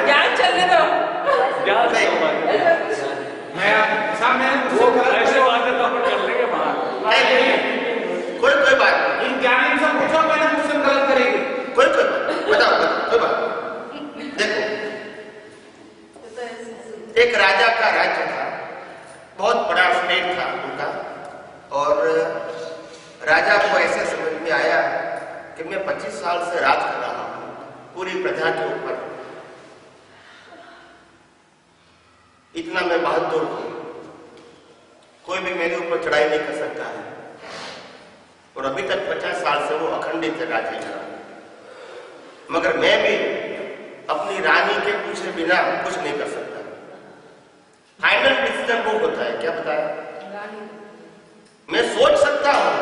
ज्ञान चलने दो। ऐसे बातें तो अपन कर लेंगे बाहर। कोई बात नहीं, इन ज्ञानी से पूछो, मैंने मुझसे गलत करेगी। कोई बताओ कोई बात। देखो, एक राजा का राज्य था, बहुत बड़ा स्टेट था उनका, और राजा को ऐसे समझ में आया कि मैं 25 साल से राज कर रहा हूं पूरी प्रजा के ऊपर, इतना मैं बहादुर हूं, कोई भी मेरे ऊपर चढ़ाई नहीं कर सकता है, और अभी तक 50 साल से वो अखंडित राज्य कर रहा है, मगर मैं भी अपनी रानी के पूछे बिना कुछ नहीं कर सकता। फाइनल डिसीजन वो होता है, क्या बताया? मैं सोच सकता हूं,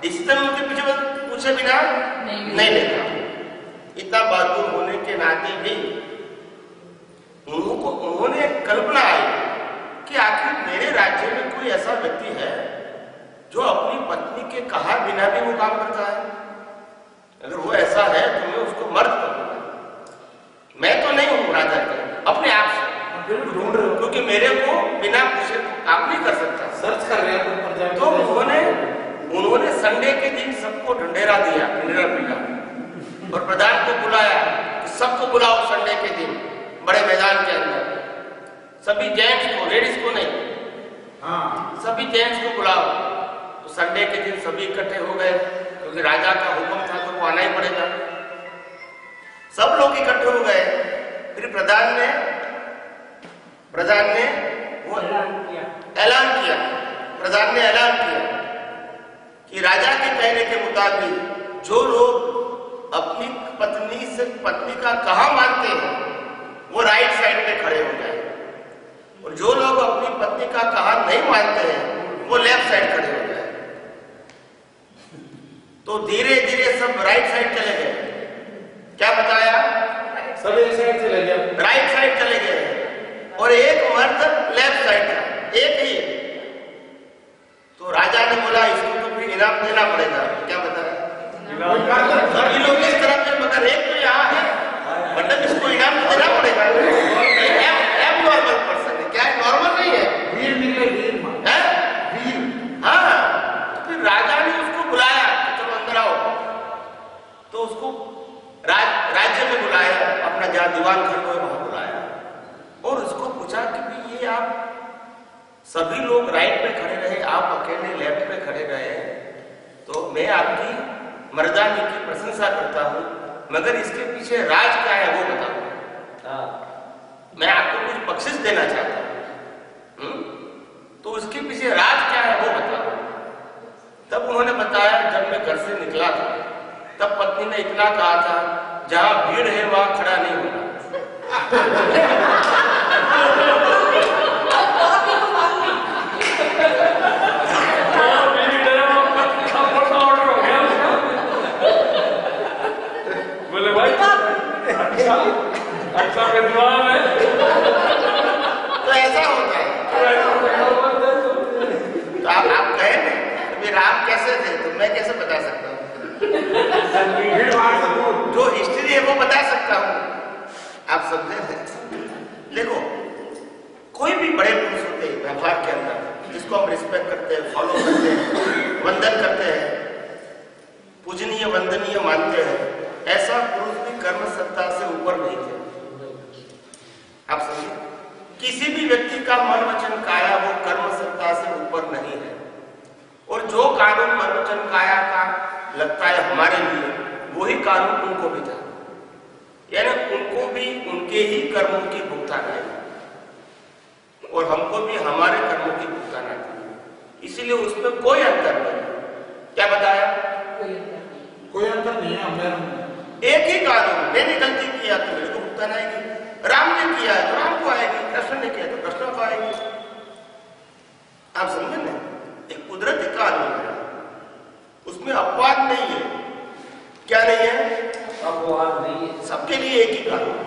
डिसीजन उनके पीछे पूछे बिना नहीं लेता। इतना बहादुर होने के नाते भी उन्होंने कल्पना आई कि आखिर मेरे राज्य में कोई ऐसा व्यक्ति है जो अपनी पत्नी के कहा बिना भी वो काम करता है। अगर वो ऐसा है तो मैं उसको मर्द करूंगा। मैं तो नहीं हूं राजा के, अपने आप से ढूंढ रहे हो क्योंकि मेरे को बिना पूछे आप नहीं कर सकता। सर्च कर रहे हैं तो उन्होंने संडे के दिन सबको ढंढेरा दिया, ढंढेरा पीटा, और प्रधान को बुलाया कि सबको बुलाओ संडे के दिन बड़े मैदान के अंदर, सभी जेंट्स को, लेडीज को नहीं, हाँ, सभी जेंट्स को बुलाओ। तो संडे के दिन सभी इकट्ठे हो गए, क्योंकि राजा का हुक्म था तो वो आना ही पड़ेगा। सब लोग इकट्ठे हो गए। फिर प्रधान ने वो ऐलान किया, प्रधान ने ऐलान किया कि राजा के कहने के मुताबिक जो लोग अपनी पत्नी का कहा मानते हैं वो राइट साइड पे खड़े हो जाए, और जो लोग अपनी पत्नी का कहा नहीं मानते हैं वो लेफ्ट साइड खड़े हो जाए। तो धीरे धीरे सब राइट साइड चले गए। क्या बताया? सब एक साइड चले गए, राइट साइड चले गए, और एक मर्द लेफ्ट साइड था, एक ही। तो राजा ने बोला इसको तो फिर इनाम देना पड़ेगा। क्या बताया? सभी लोग इस तरफ है, मगर एक तो यहाँ है, मतलब इसको इनाम तो देना पड़ेगा। एब नॉर्मल पर्सन है, क्या नॉर्मल नहीं है, वीर निकले, वीर है? वीर। हाँ, तो फिर राजा ने उसको बुलाया, चलो अंदर आओ। तो उसको राज्य में बुलाया, अपना जहाँ दीवान खंड है वहां बुलाया, और उसको पूछा कि भाई ये आप सभी लोग राइट पे खड़े रहे, आप अकेले लेफ्ट पे खड़े रहे, तो मैं आपकी मर्दानी की प्रशंसा करता हूं, मगर इसके पीछे राज क्या है वो बताओ। मैं आपको कुछ बख्शिश देना चाहता हूं, तो उसके पीछे राज क्या है वो बताओ। तब उन्होंने बताया जब मैं घर से निकला था तब पत्नी ने इतना कहा था, जहां भीड़ है वहां खड़ा नहीं होना। बोले भाई अच्छा विद्वान है। तो ऐसा होता है। तो आप कहें तो राम कैसे थे, तो मैं कैसे बता सकता हूँ? आप समझे? देखो, कोई भी बड़े पुरुष होते हैं व्यवहार के अंदर, जिसको हम रिस्पेक्ट करते हैं, फॉलो करते हैं, वंदन करते हैं, पूजनीय वंदनीय मानते हैं, ऐसा पुरुष भी कर्म सत्ता से ऊपर नहीं थे। आप समझिए, किसी भी व्यक्ति का मन वचन काया वो कर्म सत्ता से ऊपर नहीं है। और जो कानून मन वचन काया का लगता है हमारे लिए, वही कानून उनको भी था, यानी उनको भी उनके ही कर्मों की भुगतान है और हमको भी हमारे कर्मों की भुगतान है। इसीलिए उसमें कोई अंतर नहीं। क्या बताया? कोई अंतर नहीं है। हमें एक ही कानून, मैंने गलती किया तो मेरे को भुगतान आएगी, राम ने किया है तो राम को आएगी, कृष्ण ने किया तो कृष्ण को आएगी। आप समझे ना? एक कुदरती कानून है, उसमें अपवाद नहीं है। क्या नहीं है? अपवाद नहीं है। सबके लिए एक ही कानून।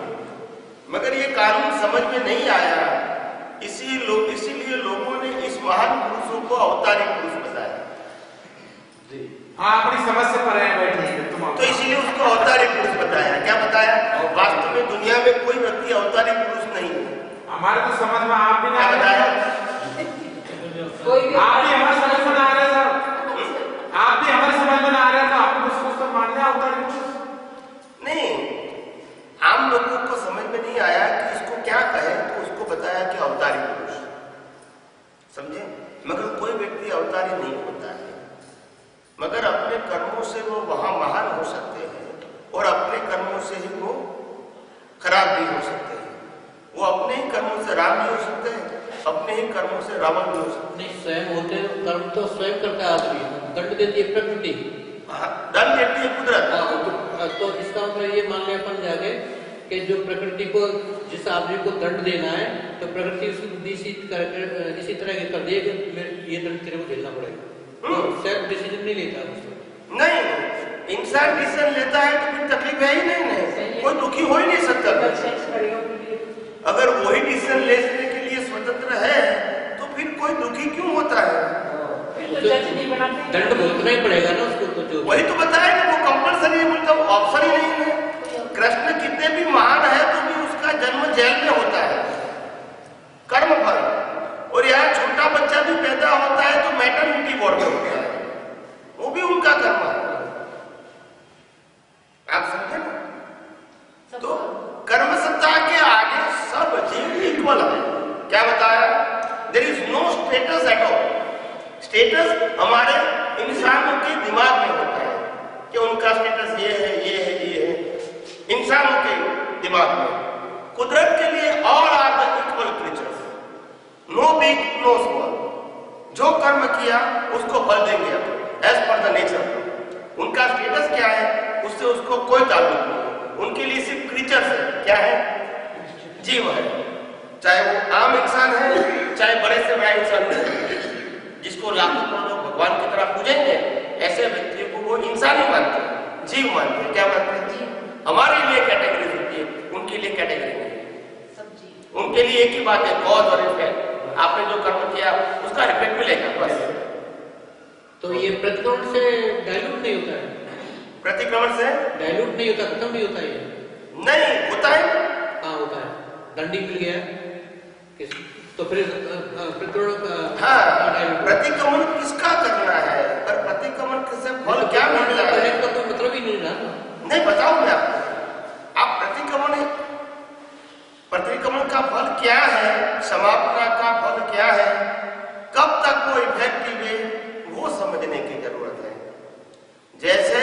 मगर ये कानून समझ में नहीं आया, इसीलिए लोगों ने इस महान पुरुषों को अवतारी पुरुष बताया। हाँ, अपनी समझ से परे बैठे हैं तुम। तो इसीलिए उसको अवतारी पुरुष बताया। क्या बताया? वास्तव में दुनिया में कोई व्यक्ति अवतारी पुरुष नहीं है। हमारे तो समझ में आप भी क्या बताया? कोई भी आप भी हमारे समझ में ना आ रहे सर, आप भी हमारे समझ में ना आ रहे तो आपको उसको तो मान लिया अवतारी पुरुष। नहीं, आम लोगों को समझ में नहीं आया कि इसको क्या कहे, तो उसको बताया कि अवतारी पुरुष। समझे? मगर कोई व्यक्ति अवतारी नहीं होता है, मगर अपने कर्मों से वो वहां महान हो सकते हैं और अपने कर्मों से ही वो खराब भी हो सकते हैं। वो अपने ही कर्मों से राम भी हो सकते हैं, अपने ही कर्मों से रावण भी हो सकते हैं। नहीं, स्वयं होते हैं कर्म तो स्वयं करता है आदमी, दंड देती है प्रकृति। दंड देती है कुदरत। तो इसका मतलब ये मान लिया अपन जाके कि जो प्रकृति को, जिस आदमी को दंड देना है तो प्रकृति उसको इसी तरह के कर दिए कि ये दंड तेरे को झेलना पड़ेगा। तो सेल्फ डिसीजन नहीं लेता उसको। नहीं, इंसान डिसीजन लेता है तो फिर तकलीफ है ही नहीं, कोई दुखी हो ही नहीं सकता। अगर वही डिसीजन लेने के लिए स्वतंत्र है तो फिर कोई दुखी क्यों होता है? दंड भुगतना ही पड़ेगा ना उसको। तो जो वही तो बताया कि वो कंपल्सरी है, बोलता ऑप्शन ही नहीं है। कृष्ण कितने भी महान है तो भी उसका जन्म जेल में होता है, कर्म फल। और यहाँ छोटा बच्चा भी पैदा होता है तो मैटरनिटी वार्ड में होता है, वो भी उनका कर्म है। आप समझे ना? तो कर्म सत्ता के आगे सब जीव इक्वल है। क्या बताया? There is no status at all. Status हमारे इंसानों के दिमाग में होता है कि उनका स्टेटस ये है, ये है, ये है, इंसानों के दिमाग में। कुदरत के लिए all are the equal creatures, no big no small. जो कर्म किया उसको फल देंगे एज पर द नेचर। उनका स्टेटस क्या है उससे उसको कोई ताल्लुक नहीं। उनके लिए सिर्फ क्रीचर्स है। क्या है? जीव है, चाहे वो आम इंसान है चाहे बड़े से बड़ा इंसान है। जिसको लाखों लोग भगवान की तरह पूजेंगे, ऐसे व्यक्तियों को वो इंसान ही मानते हैं, जीव मानते हैं। क्या मानते हैं? हमारे लिए कैटेगरी होती है, उनके लिए कैटेगरी नहीं। उनके लिए एक ही बात है, कॉज और इफेक्ट। आपने जो कर्म किया उसका इफेक्ट मिलेगा बस। तो ये प्रतिक्रमण से डाइल्यूट नहीं होता है? प्रतिक्रमण से डाइल्यूट नहीं होता, खत्म नहीं होता ये? नहीं होता है। हाँ होता है। दंडी मिल गया तो फिर प्रतिक्रमण। हाँ, प्रतिक्रमण किसका करना है और प्रतिक्रमण से फल क्या मिलता है तो कोई मतलब ही नहीं रहा। नहीं, बताऊं मैं आपको। आप प्रतिक्रमण का फल क्या है, समापना का फल क्या है, कब तक वो इफेक्टिव है, वो समझने की जरूरत है। जैसे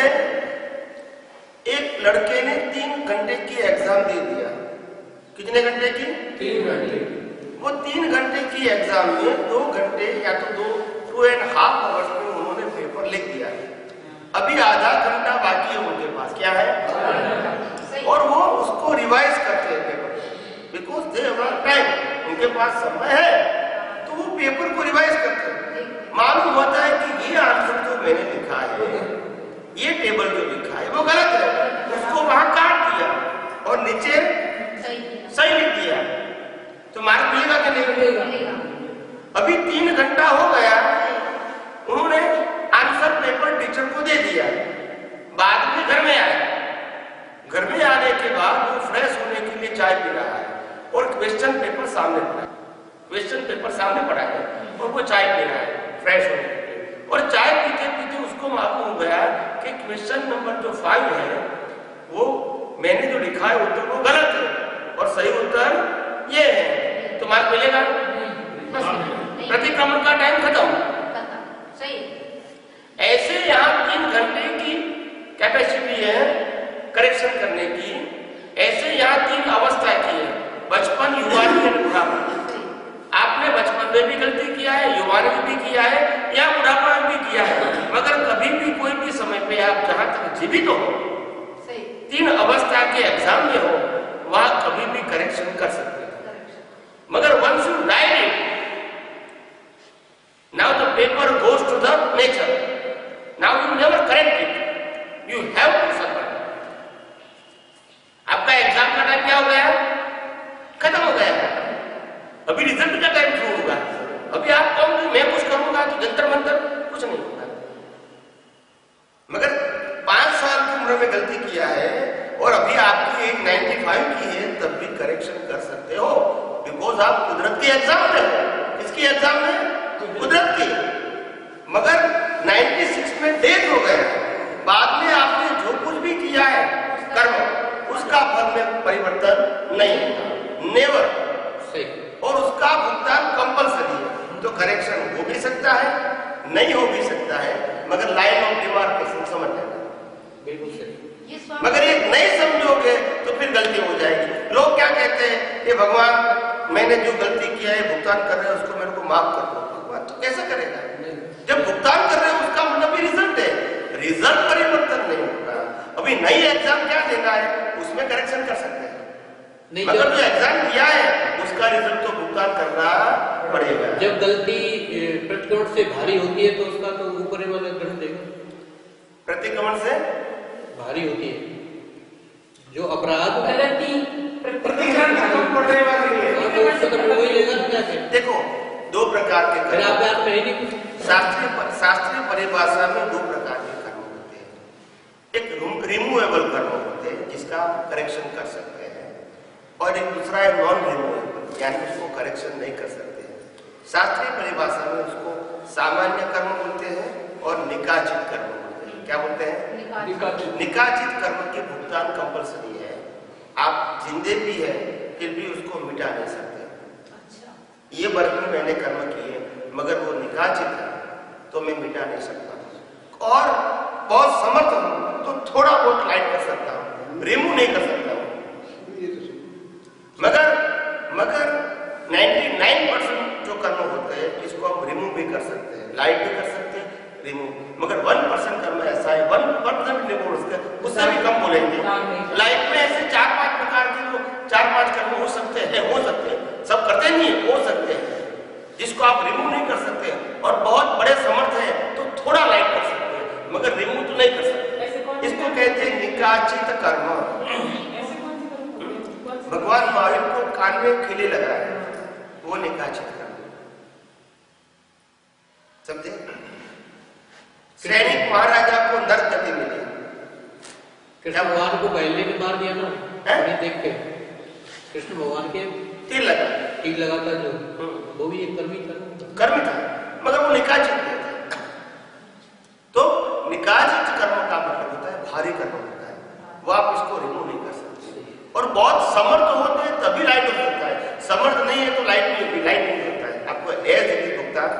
एक लड़के ने 3 घंटे की एग्जाम दे दिया। कितने घंटे की? 3 घंटे। वो 3 घंटे की एग्जाम में 2 घंटे या तो 2.5 आवर्स में उन्होंने पेपर लिख दिया। अभी आधा घंटा बाकी है उनके पास। क्या है? और वो उसको रिवाइज करते हैं paper, because they have time. उनके पास समय है तो वो पेपर को रिवाइज करते हैं। मालूम होता है कि ये आंसर जो मैंने लिखा है, ये टेबल जो लिखा है वो गलत है, उसको वहां काट दिया और नीचे सही लिख दिया, तो मार्क मिलेगा कि नहीं मिलेगा? अभी 3 घंटा हो गया, उन्होंने आंसर पेपर टीचर को दे दिया। बाद में घर में आए, घर में आने के बाद वो फ्रेश होने के लिए चाय पी रहा है और क्वेश्चन पेपर सामने पड़ा है, क्वेश्चन पेपर सामने पड़ा है और वो चाय पी रहा है फ्रेश होने के लिए, और चाय पीते पीते उसको मालूम हो गया कि क्वेश्चन नंबर जो 5 है वो मैंने जो लिखा है उत्तर वो गलत है और सही उत्तर ये है, तो मार्क मिलेगा? प्रतिक्रमण का टाइम खत्म। सही। ऐसे यहाँ 3 घंटे की कैपेसिटी है करेक्शन करने की, ऐसे यहाँ 3 अवस्था की है, बचपन, युवानी और बुढ़ापा। आपने बचपन में भी गलती किया है, युवानी में भी किया है या बुढ़ापा में भी किया है, मगर कभी भी कोई भी समय पे आप जहां तक जीवित हो 3 अवस्था के एग्जाम में हो वहां कभी भी करेक्शन कर सकते हैं, मगर once you write it now the paper goes to the nature, now you never correct it, you have to suffer। आपका एग्जाम का टाइम क्या हो गया? खत्म हो गया, अभी रिजल्ट का टाइम शुरू होगा। अभी आप कहोगे मैं कुछ करूंगा तो जंतर मंतर कुछ नहीं होगा, मगर 5 साल की उम्र में गलती किया है और अभी आपकी एज 95 की है तब भी करेक्शन कर सकते हो, बिकॉज आप कुदरत के एग्जाम में हो। किसकी एग्जाम में? कुदरत की। मगर 96 में डेथ हो गया, बाद में आपने जो कुछ भी किया है कर्म, उसका फल में परिवर्तन नहीं होता, नेवर। और उसका भुगतान कंपल्सरी है, तो करेक्शन हो भी सकता है, नहीं हो भी सकता है, मगर लाइन ऑफ डिमार्केशन समझ लेना। बिल्कुल सही। मगर ये नहीं समझोगे तो फिर गलती हो जाएगी। लोग क्या कहते हैं कि भगवान मैंने जो गलती किया है भुगतान कर रहे हैं उसको मेरे को माफ कर दो, तो कैसे करेगा? जब भुगतान कर रहे हैं उसका मतलब रिजल्ट है, रिजल्ट परिवर्तन नहीं होगा। अभी नई एग्जाम क्या देना है उसमें करेक्शन कर सकते हैं, मगर जो एग्जाम दिया है उसका रिजल्ट तो भुगतान करना पड़ेगा। जब गलती प्रतिक्रमण से भारी होती है तो उसका तो ऊपर वाला दंड देगा। प्रतिक्रमण से भारी होती है जो अपराध गलती प्रतिक्रमण खत्म करने वाली है, वही लेगा क्या? देखो 2 प्रकार के कर्म, शास्त्रीय परिभाषा में 2 प्रकार के कर्म होते हैं। एक रिमूवेबल कर्म होते हैं जिसका आप करेक्शन कर सकते हैं, और एक दूसरा है नॉन रिमूवेबल, यानी उसको करेक्शन नहीं कर सकते हैं। शास्त्रीय परिभाषा में उसको सामान्य कर्म बोलते हैं और निकाचित कर्म बोलते हैं। क्या बोलते हैं? निकाचित कर्म के भुगतान कंपल्सरी है, आप जिंदे भी है फिर भी उसको मिटा नहीं सकते। ये वर्ष में मैंने कर्म किए मगर वो निकाचित है तो मैं मिटा नहीं सकता, और बहुत समर्थ हूं तो थोड़ा बहुत लाइट कर सकता हूं, रिमूव नहीं कर सकता हूं। मगर 99% जो कर्म होते हैं इसको हम रिमूव भी कर सकते हैं, लाइट भी कर सकते हैं, रिमूव। मगर 1% कर्म ऐसा है, 1% रिमूव, उससे भी कम बोलेंगे। लाइफ में ऐसे 4-5 प्रकार के लोग 4-5 कर्म हो सकते हैं, सब करते नहीं हो सकते हैं, जिसको आप रिमूव नहीं कर सकते, और बहुत बड़े समर्थ है तो थोड़ा लाइट कर सकते हैं, मगर रिमूव तो नहीं कर सकते। इसको कहते हैं निकाचित कर्म। भगवान महावीर को कान में खिले लगाए, वो निकाचित कर्म। समझे? सैनिक महाराजा को नरगति मिली, कृष्ण भगवान को पहले ने मार दिया ना, देख के कृष्ण भगवान के तीर लगा था जो, वो भी एक कर्म था, मगर वो निकाचित नहीं था। तो निकाचित कर्म का मतलब होता है भारी कर्म होता है, वो आप इसको रिमूव नहीं कर सकते, और बहुत समर्थ होते हैं तभी लाइट हो सकता है, समर्थ नहीं है तो लाइट नहीं होती, लाइट नहीं होता है, आपको एज भी भुगतान।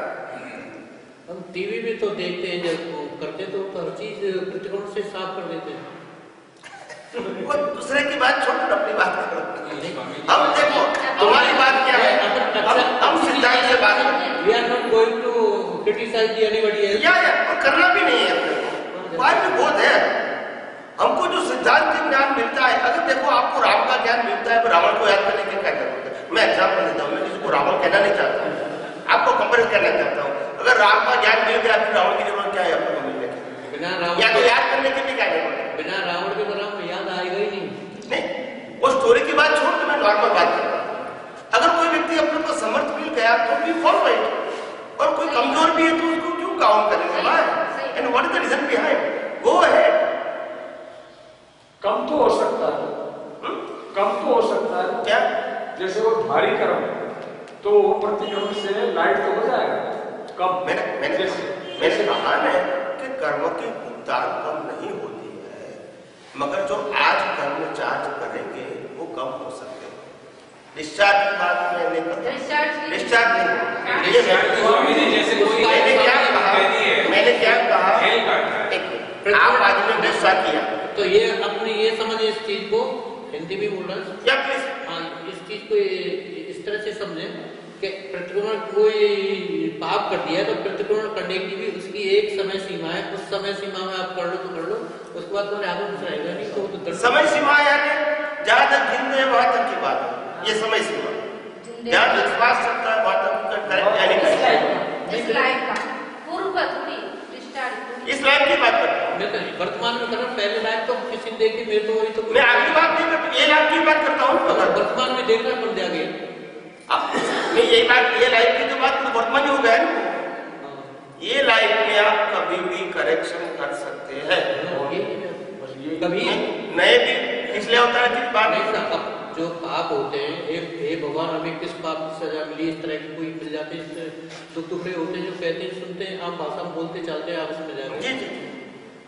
हम टीवी में तो देखते हैं जब वो करते तो हर चीज प्रतिक्रमण से साफ कर देते हैं। वो दूसरे की बात छोड़ अपनी बात करो। हम देखो हमारी बात क्या है, हम सिद्धांत से बात करते हैं। We are not going to criticize anybody else. या और करना भी नहीं है अपने को, बात भी बहुत है। हमको जो सिद्धांत ज्ञान मिलता है, अगर देखो आपको राम का ज्ञान मिलता है तो रावण को याद करने की क्या जरूरत है? मैं एग्जाम्पल देता हूँ, मैं किसी को रावण कहना नहीं चाहता हूँ, आपको कंपेयर करना चाहता हूँ। अगर राम का ज्ञान मिल गया फिर रावण की जरूरत क्या है आपको मिलने की? बिना रावण या तो याद करने की भी क्या जरूरत है? बिना रावण के तो राम याद आएगा ही नहीं। वो स्टोरी की बात छोड़ के मैं नॉर्मल बात कर रहा हूँ। अगर कोई व्यक्ति अपने को समर्थ मिल गया तो भी फॉलो इट, और कोई कमजोर भी है तो उसको क्यों काउंट करेंगे? And what is the reason behind? Go ahead. कम तो हो सकता है, कम तो हो सकता है, जैसे वो भारी कर्म है तो वो प्रतिक्रमण से लाइट तो हो जाएगा कम। मैंने कहा ना कि कर्म की भुगतान कम नहीं होती है, मगर जो आज कर्म चार्ज करेंगे वो कम हो सकते हैं। डिस्चार्ज की बात मैंने डिस्चार्ज नहीं, मैंने क्या कहा आप आज में डिस्चार्ज किया तो ये अपने ये समझे इस चीज को, हिंदी में बोल रहा है या प्लीज, हाँ इस चीज को इस तरह से समझे कि प्रतिक्रमण कोई पाप कर दिया है तो प्रतिक्रमण करने की भी उसकी एक समय सीमा है, उस समय सीमा में आप कर लो तो कर लो, उसके बाद तो आगे कुछ रहेगा नहीं तो वो तो समय सीमा यानी जहाँ तक जिंदगी है वहां तक की बात है, ये समय सीमा जहाँ तक श्वास चलता है वहां तक करेक्ट इस लाइफ का पूर्व का थोड़ी डिस्चार्ज इस लाइफ की बात करता हूँ मैं तो वर्तमान में कर रहा हूँ, पहले लाइफ तो किसी ने देखी मेरे तो वही तो मैं आपकी बात नहीं करता, ये लाइफ की बात करता हूँ। अगर वर्तमान में देखना पड़ जाएगा मैं यही बात, ये लाइफ की तो बात तो वर्तमान हो गया ना, ये लाइफ में आप कभी भी करेक्शन कर सकते हैं, कभी नए भी इसलिए होता है कि बात नहीं था, जो पाप होते हैं एक भगवान हमें किस पाप की सजा मिली, इस तरह की कोई मिल जाते हैं तो टुकड़े होते हैं जो कहते हैं सुनते हैं आम भाषा में बोलते चलते हैं आपस में जाके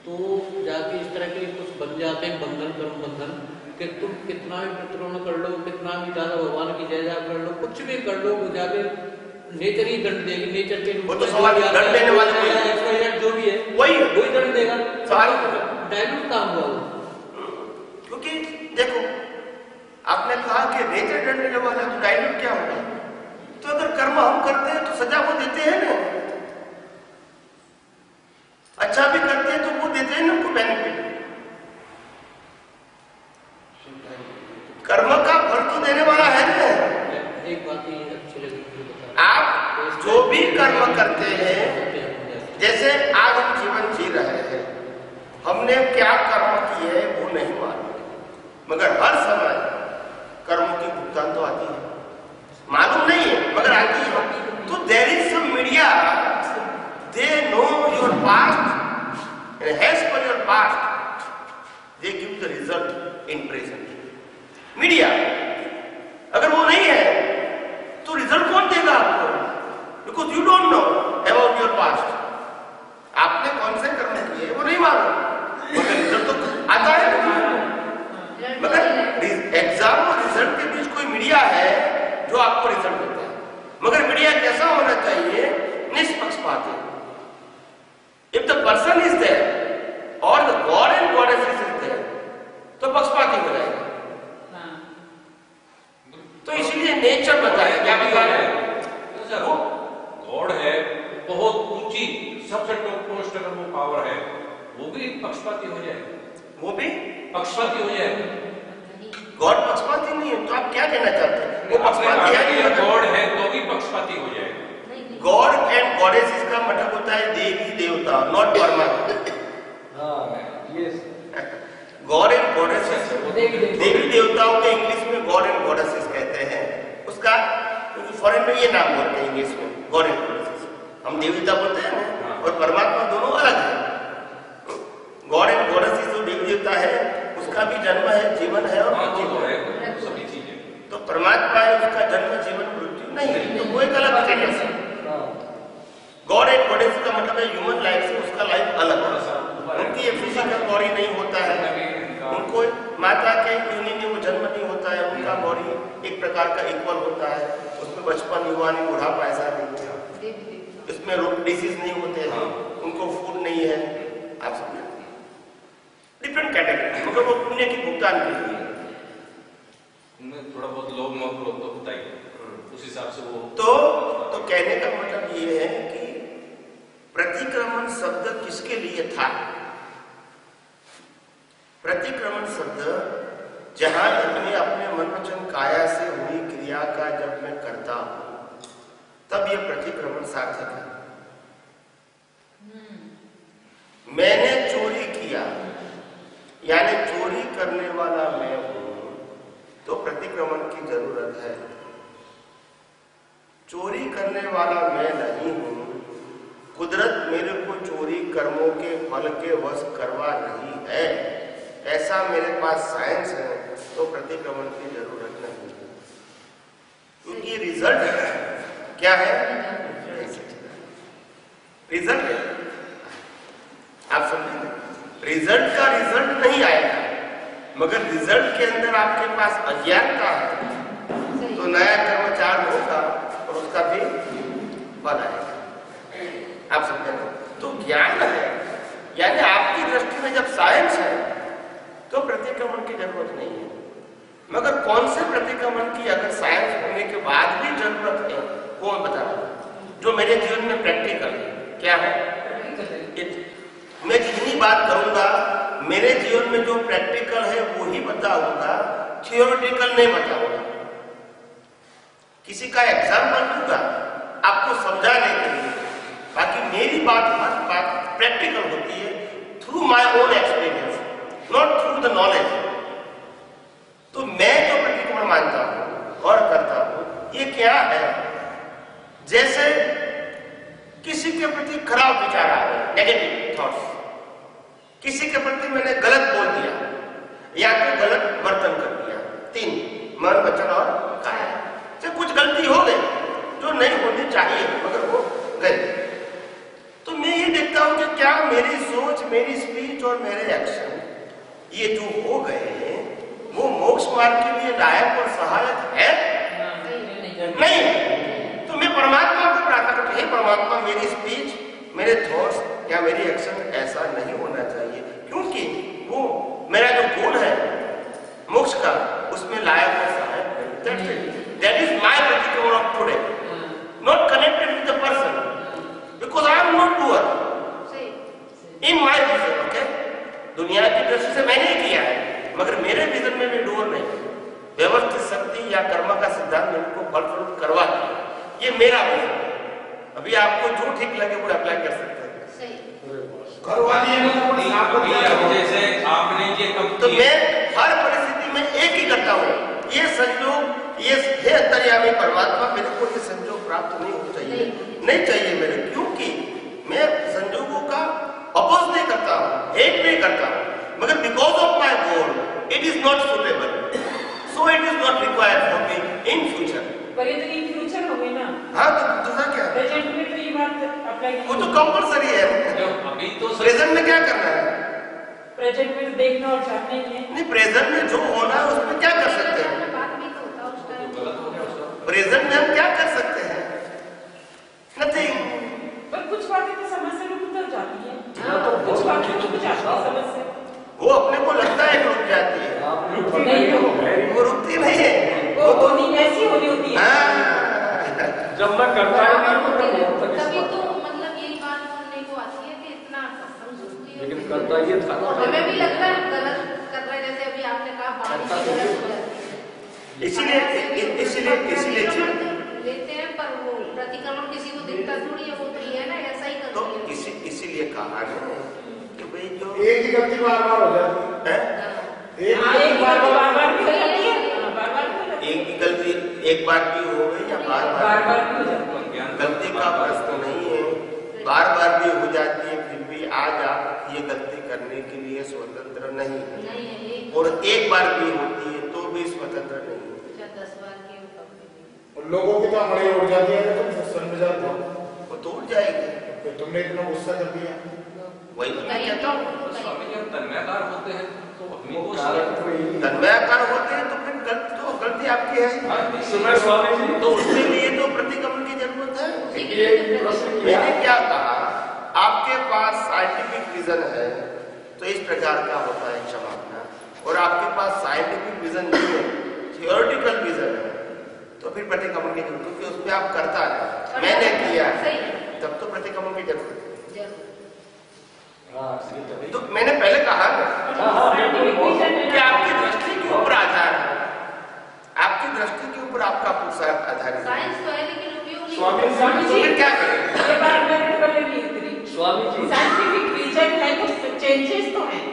तो जाके इस तरह के कुछ बन जाते हैं बंधन कर्म बंधन कि तुम कितना भी प्रतिक्रमण कर लो, कितना भी दादा भगवान की जय जाप कर लो, कुछ भी कर लो, वो जाके नेचर ही दंड देगी, नेचर के वो तो सवाल दंड देने वाला जो भी है वही दंड देगा, डायलूट काम हुआ वो। क्योंकि देखो आपने कहा कि नेचर दंड देने वाला तो डायलूट क्या होगा, तो अगर कर्म हम करते हैं तो सजा वो देते हैं ना, अच्छा भी करते हैं तो वो देते हैं ना उनको बेनिफिट, कर्म का फल तो देने वाला है ना। एक बात ये अच्छी लगी आप जो भी कर्म करते हैं, जैसे आज हम जीवन जी रहे हैं, हमने क्या कर्म किए वो नहीं मालूम, मगर हर समय कर्मों की भुगतान तो आती है, मालूम नहीं है मगर आती है। तो there is some media, they know your past and has for your past they give the result in present. Media अगर वो नहीं है तो रिजल्ट कौन देगा आपको, because you don't know about your past, आपने कौन से कर्म किए वो नहीं मालूम, मगर रिजल्ट तो आता है। मगर एग्जाम और रिजल्ट के बीच कोई मीडिया है जो आपको रिजल्ट देता है, मगर मीडिया कैसा होना चाहिए, निष्पक्षपाती। If the person is there और the god and goddess is there तो पक्षपाती हो जाएगा। तो इसलिए नेचर बताया, क्या बताया, गॉड है बहुत ऊंची सबसे टॉप मोस्ट अगर वो पावर है वो भी पक्षपाती हो जाएगा, वो भी पक्षपाती हो जाएगा। गॉड पक्षपाती नहीं है तो आप क्या कहना चाहते हैं, वो पक्षपाती है, गॉड है तो भी पक्षपाती हो जाएगा। गॉड एंड गॉडेस इसका मतलब होता है देवी देवता, नॉट परमात्मा। गॉड एंड गॉडेसेस, देवी देवताओं के इंग्लिश में गॉड एंड गॉडेसेस कहते हैं, उसका फॉरेन में ये नाम बोलते हैं इंग्लिश में गॉड एंड गॉडेसेस, हम देवी देवता बोलते हैं ना, और परमात्मा दोनों अलग है। गॉड एंड गॉडेसेस जो देवी देवता है उसका भी जन्म है, जीवन है और मृत्यु है, सभी चीजें। तो परमात्मा है उसका जन्म जीवन मृत्यु नहीं है, तो वो एक अलग स्टेटस है। गॉड एंड गॉडेस का मतलब है ह्यूमन लाइफ से उसका लाइफ अलग है, उनकी फिजिकल बॉडी नहीं होता है, उनको माता के योनि में वो जन्म नहीं होता है, उनका बॉडी एक प्रकार का इक्वल होता है, उसमें बचपन युवानी बुढ़ापा ऐसा नहीं है, इसमें रोग डिसीज नहीं होते हैं, उनको फूड नहीं है, आप समझे, डिफरेंट कैटेगरी, मगर वो पुण्य की भुगतान के लिए थोड़ा बहुत लोग मोह तो होता ही उस हिसाब से वो तो कहने का मतलब ये है कि प्रतिक्रमण शब्द किसके लिए था। प्रतिक्रमण शब्द जहां तक मैं अपने मन वचन काया से हुई क्रिया का जब मैं करता हूं तब यह प्रतिक्रमण सार्थक है। मैंने चोरी किया यानी चोरी करने वाला मैं हूं तो प्रतिक्रमण की जरूरत है। चोरी करने वाला मैं नहीं हूं, कुदरत मेरे को चोरी कर्मों के फल के वश करवा रही है, ऐसा मेरे पास साइंस है, तो प्रतिक्रमण की जरूरत नहीं है। ये रिजल्ट है। क्या है? रिजल्ट है। आप समझे? रिजल्ट का रिजल्ट नहीं आएगा, मगर रिजल्ट के अंदर आपके पास अज्ञानता है तो नया कर्मचार होगा और उसका भी फल आएगा। आप समझे ना? तो ज्ञान है, यानी आपकी दृष्टि में जब साइंस है तो प्रतिक्रमण की जरूरत नहीं है। मगर कौन से प्रतिक्रमण की अगर साइंस होने के बाद भी जरूरत है, कौन बता रहा है? जो मेरे जीवन में प्रैक्टिकल है। क्या है? मैं जितनी बात करूंगा मेरे जीवन में जो प्रैक्टिकल है वो ही बताऊंगा, थियोरेटिकल नहीं बताऊंगा। किसी का एग्जाम्पल दूंगा आपको समझाने के लिए, बाकी मेरी बात हर बात प्रैक्टिकल होती है, through my own experience, not through the knowledge. तो मैं जो प्रतिक्रमण मानता हूं और करता हूं, ये क्या है? जैसे किसी के प्रति खराब विचार आ गए, नेगेटिव थॉट्स, किसी के प्रति मैंने गलत बोल दिया या तो गलत वर्तन कर दिया, 3 मन, वचन और काया से कुछ गलती हो गई जो नहीं होनी चाहिए मगर वो गई। तो मैं ये देखता हूं कि क्या मेरी सोच, मेरी स्पीच और मेरे एक्शन ये जो हो गए वो मोक्ष मार्ग के लिए लायक और सहायक है? नहीं। तो मैं परमात्मा को प्रार्थना करता हूं, हे परमात्मा मेरी स्पीच, मेरे थॉट्स या मेरी एक्शन ऐसा नहीं होना चाहिए, क्योंकि वो मेरा जो गोल है मोक्ष का उसमें लायक और सहायक। That is my particular of today, not connected with the person, because I am not doer. In my vision, okay? दुनिया की दृष्टि से मैंने किया है, मगर मेरे विजन में भी डूअर नहीं। व्यवस्थित शक्ति या कर्म का सिद्धांत मेरे को फलस्वरूप करवा दिया, ये मेरा विजन। अभी आपको जो ठीक लगे वो अप्लाई कर सकते हैं। करवा दिए जैसे आपने ये तो मैं हर परिस्थिति में एक ही करता हूँ, ये संयोग, ये हे अंतर्यामी परमात्मा मेरे को ये संयोग प्राप्त नहीं होना चाहिए, नहीं चाहिए मेरे, क्योंकि मैं संयोगों का अपोज नहीं करता हूँ, हेट नहीं करता हूँ, मगर because of my goal it is not suitable, so it is not required for me in future. पर ये तो इन फ्यूचर हो गई ना। हाँ, तो दूसरा क्या है? प्रेजेंट में तो ये बात अप्लाई वो तो कंपलसरी है। अभी तो प्रेजेंट में क्या करना है? प्रेजेंट में तो देखना और जानना ही है। नहीं, प्रेजेंट में जो होना है उसमें क्या कर सकते हैं? प्रेजेंट में हम क्या कर सकते हैं? नथिंग। पर कुछ बातें तो समझ से रुक तो जाती है, कुछ बातें तो रुक जाती है समझ से। वो अपने को लगता है कि रुक जाती है, नहीं वो रुकती नहीं है। वो होनी ऐसी होनी होती है। जब मैं करता तभी तो मतलब यही बात सुनने को आती है कि इतना सत्संग सुनती है, लेकिन करता ये था। हमें भी लगता है गलत कर रहे, जैसे अभी आपने कहा बारिश गलत हो जाती है, इसीलिए लेते हैं, पर वो प्रतिक्रमण किसी को दिखता थोड़ी है, वो तो ये है ना ऐसा ही तो करती है। इसीलिए कहा ना कि भाई जो एक ही गलती बार-बार हो जाती है। एक बार भी हो जाती है, एक ही गलती एक बार भी हो गई या बार-बार भी हो जाती है। गलती का प्रश्न नहीं है, बार-बार भी हो जाती है, फिर भी आज आप ये गलती करने के लिए स्वतंत्र नहीं है, और एक बार भी होती है तो भी स्वतंत्र नहीं है। 10 बार की लोगों की तो बड़ी उड़ जाती है, तुम सत्संग में जाते हो वो तो उड़ जाएगी। तो तुमने इतना गुस्सा कर दिया। वही तो मैं कहता हूँ, स्वामी जब तन्मयकार होते हैं तो अपनी को तन्मयाकार होते हैं तो फिर गलती आपकी है। सुबह स्वामी जी तो उसके लिए तो प्रतिक्रमण की जरूरत है। मैंने क्या कहा, आपके पास साइंटिफिक विजन है तो इस प्रकार का होता है क्षमापना, और आपके पास साइंटिफिक विजन नहीं है, थियोरेटिकल विजन है, तो फिर प्रतिक्रमण की जरूरत, क्योंकि उसमें आप करता है, मैंने किया तब तो प्रतिक्रमण की जरूरत है। तो मैंने पहले कहा कि आपकी दृष्टि के ऊपर आधार है, आपकी दृष्टि के ऊपर आपका पुरुषार्थ आधारित है। साइंस तो है लेकिन उपयोग नहीं। स्वामी जी फिर क्या करें? ये बात मैंने पहले नहीं करी। स्वामी जी साइंटिफिक रीजन है तो चेंजेस तो हैं,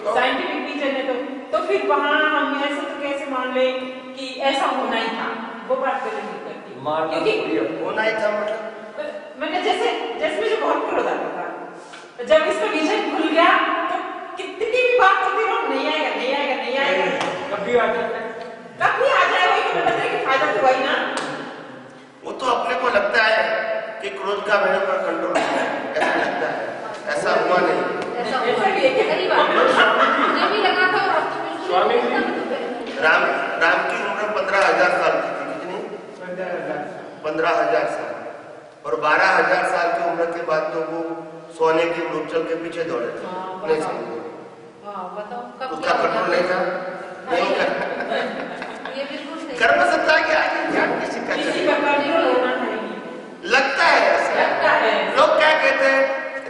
साइंटिफिक रीजन है तो फिर वहाँ हम ऐसे तो कैसे मान ले कि ऐसा होना ही था, वो बात पहले नहीं करती, क्योंकि होना ही था मतलब मैंने जैसे मुझे बहुत क्रोध आता था, जब इसका विजन भूल गया तो कितनी भी बात होती रहो, नहीं आएगा, कभी आ जाए, वही तो मैं बता रही फायदा तो वही ना। वो तो अपने को लगता है कि क्रोध का मेरे ऊपर कंट्रोल है, ऐसा लगता है, ऐसा हुआ नहीं। ऐसा ऐसा भी है क्या? सही बात है। मुझे भी लगा था और अब तो बिल्कुल स्वामी जी। राम की उम्र 15,000 साल की थी। कितनी? 15,000 साल। और 12,000 साल की उम्र के बाद तो वो सोने की मृगजल के पीछे दौड़े थे। नहीं समझे? हाँ, बताओ कब उसका क्या कंट्रोल हो नहीं था। नहीं गया? कर ये बिल्कुल सही कर्म सत्ता के आगे ध्यान किसी का किसी नहीं। का कंट्रोल होना चाहिए। लगता है ऐसा। लगता है। लोग क्या कहते हैं,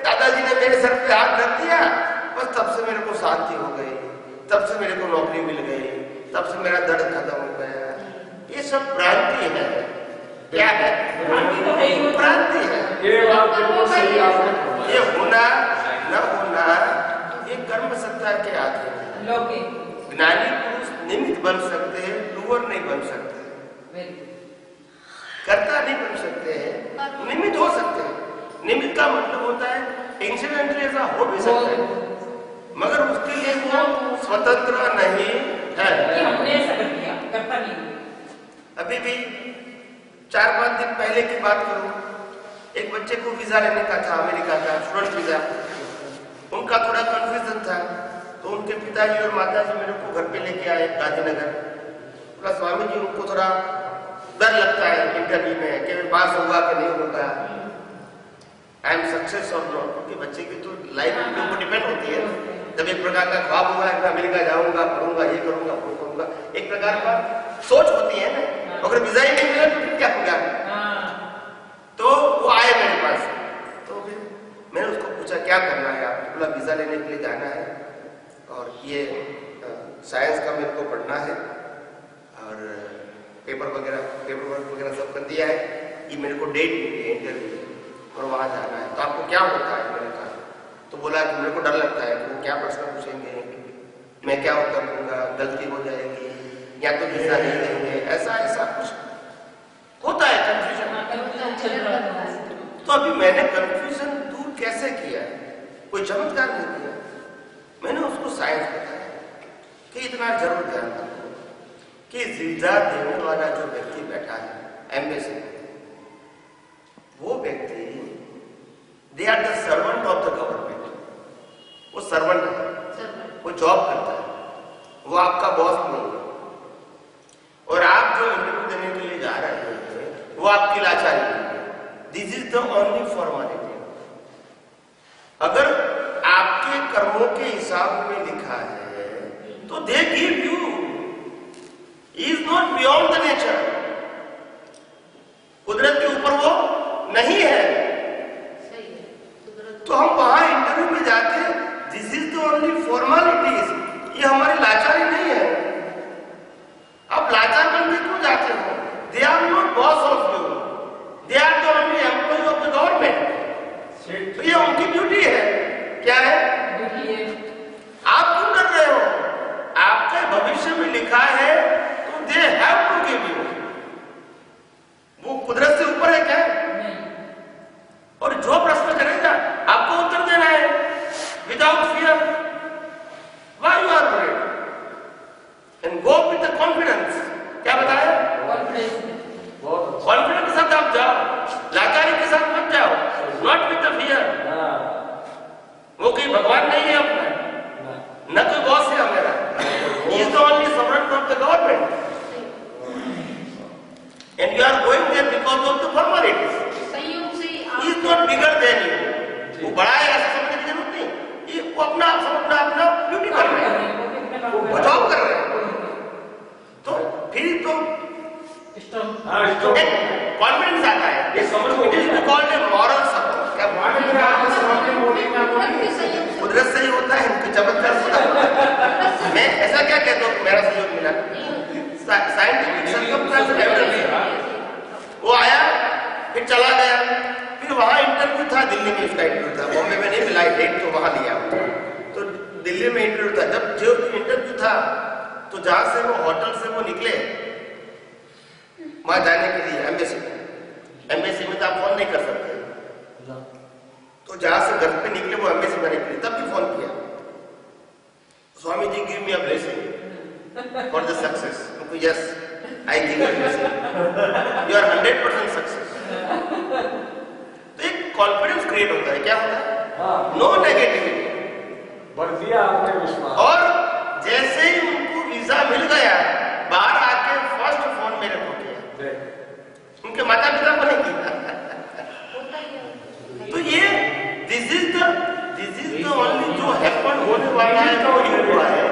दादाजी ने मेरे सर पे हाथ रख दिया, बस तब से मेरे को शांति हो गई, तब से मेरे को नौकरी मिल गई, तब से मेरा दर्द खत्म हो गया। ये सब भ्रांति है। क्या है? भ्रांति तो है ही। भ्रांति है। ये बात बिल्कुल सही आपने फरमाया। ये होना न होना ये कर्म सत्ता के आगे है। लौकिक। ज्ञानी पुरुष निमित्त बन सकते हैं, डूअर नहीं बन सकते, वेरी गुड। कर्ता नहीं बन सकते हैं, निमित्त हो सकते हैं। निमित्त का मतलब होता है इंसिडेंटली ऐसा हो भी सकता है, मगर उसके लिए वो स्वतंत्र नहीं है। कि हमने ऐसा कर दिया, करता नहीं। अभी भी 4-5 दिन पहले की बात करूं, एक बच्चे को वीजा लेने का था, अमेरिका का स्टूडेंट वीजा। उनका थोड़ा कंफ्यूजन था, तो उनके पिताजी और माताजी मेरे को घर पे लेके आए गांधीनगर। बोला स्वामी जी उनको थोड़ा डर लगता है इंटरव्यू में कि मैं पास होगा कि नहीं होगा, आई एम सक्सेस और नॉट, क्योंकि बच्चे की तो लाइफ उनके ऊपर डिपेंड होती है। जब एक प्रकार का ख्वाब होगा कि मैं अमेरिका जाऊंगा, पढ़ूंगा, ये करूंगा, वो करूंगा, एक प्रकार का सोच होती है ना। अगर वीजा ही नहीं मिला तो फिर क्या होगा? तो वो आए मेरे पास, तो फिर मैंने उसको पूछा क्या करना है आप? बोला वीजा लेने के लिए जाना है और ये साइंस का मेरे को पढ़ना है और पेपर वर्क वगैरह सब कर दिया है, ये मेरे को डेट मिली है इंटरव्यू और वहाँ जाना है, तो आपको क्या होता है? मैंने कहा, तो बोला कि मेरे को डर लगता है कि वो क्या प्रश्न पूछेंगे, मैं क्या उत्तर दूंगा, गलती हो जाएगी या तो वीजा नहीं देंगे, ऐसा ऐसा कुछ होता है कंफ्यूजन। तो अभी मैंने कंफ्यूजन दूर कैसे किया? कोई चमत्कार नहीं किया, मैंने उसको साइंस बताया कि इतना जरूर ध्यान रखो कि वीजा देने वाला जो व्यक्ति बैठा है एम्बेसी, वो व्यक्ति they are the servant of the government. वो सर्वेंट है, वो जॉब करता है, वो आपका बॉस नहीं है। और आप जो इंटरव्यू देने के लिए जा रहे हैं वो आपकी लाचारी है। This is the only formality. अगर आपके कर्मों के हिसाब में लिखा है तो they give you, is not beyond the nature. कुदरत के ऊपर वो नहीं है। तो हम वहां इंटरव्यू में जाके this is the only formalities, ये हमारी लाचारी नहीं है। आप लाचार बन के क्यों जाते हो? They are not boss of you, they are the only employ of the government. तो ये उनकी ड्यूटी है। क्या है? ड्यूटी है। आप क्यों डर रहे हो? आपके भविष्य में लिखा है तो they have to give you. वो कुदरत से ऊपर है क्या? नहीं। और जो प्रश्न करेगा आपको उत्तर देना है without fear. Why you are worried and go with the confidence. क्या बताया? कॉन्फिडेंस के साथ आप जाओ, लाचारी के साथ मत जाओ, नॉट विद द फियर। वो कोई भगवान नहीं है अपना, न कोई बॉस है हमारा। He is the only servant of the government and you are going there because of the formalities. संयोग से he is not bigger than you. वो बड़ा है ऐसा समझने की जरूरत नहीं, ये वो अपना अपना ड्यूटी कर रहे हैं, वो जॉब कर रहे हैं। तो फिर तो कॉन्फिडेंस आता है। It is called a moral support. क्या कुदरत से ही होता है, चमत्कार होता है। मैं ऐसा क्या कहता हूँ मेरा सहयोग मिला? Scientific circumstance evidence. वो आया फिर चला गया, फिर वहां इंटरव्यू था, दिल्ली में उसका इंटरव्यू था, बॉम्बे में नहीं मिला डेट, तो वहां लिया। तो दिल्ली में इंटरव्यू था। जब जो इंटरव्यू था तो जहां से वो होटल से वो निकले वहां जाने के लिए एम्बेसी में तो आप फोन नहीं कर सकते। तो जहां से घर पे निकले वो एम्बेसी में निकले, तब भी फोन किया, Swami ji give me a blessing for the success. उनको yes I think you are 100% success. तो एक कॉन्फिडेंस क्रिएट होता है, क्या होता है? नो नेगेटिविटी, भर दिया आपने विश्वास। और जैसे ही उनको वीजा मिल गया, बाहर आके फर्स्ट फोन मेरे को किया, उनके माता पिता को नहीं किया। तो ये दिस इज द ओनली जो हैपन होने वाला है, जो ये हुआ है,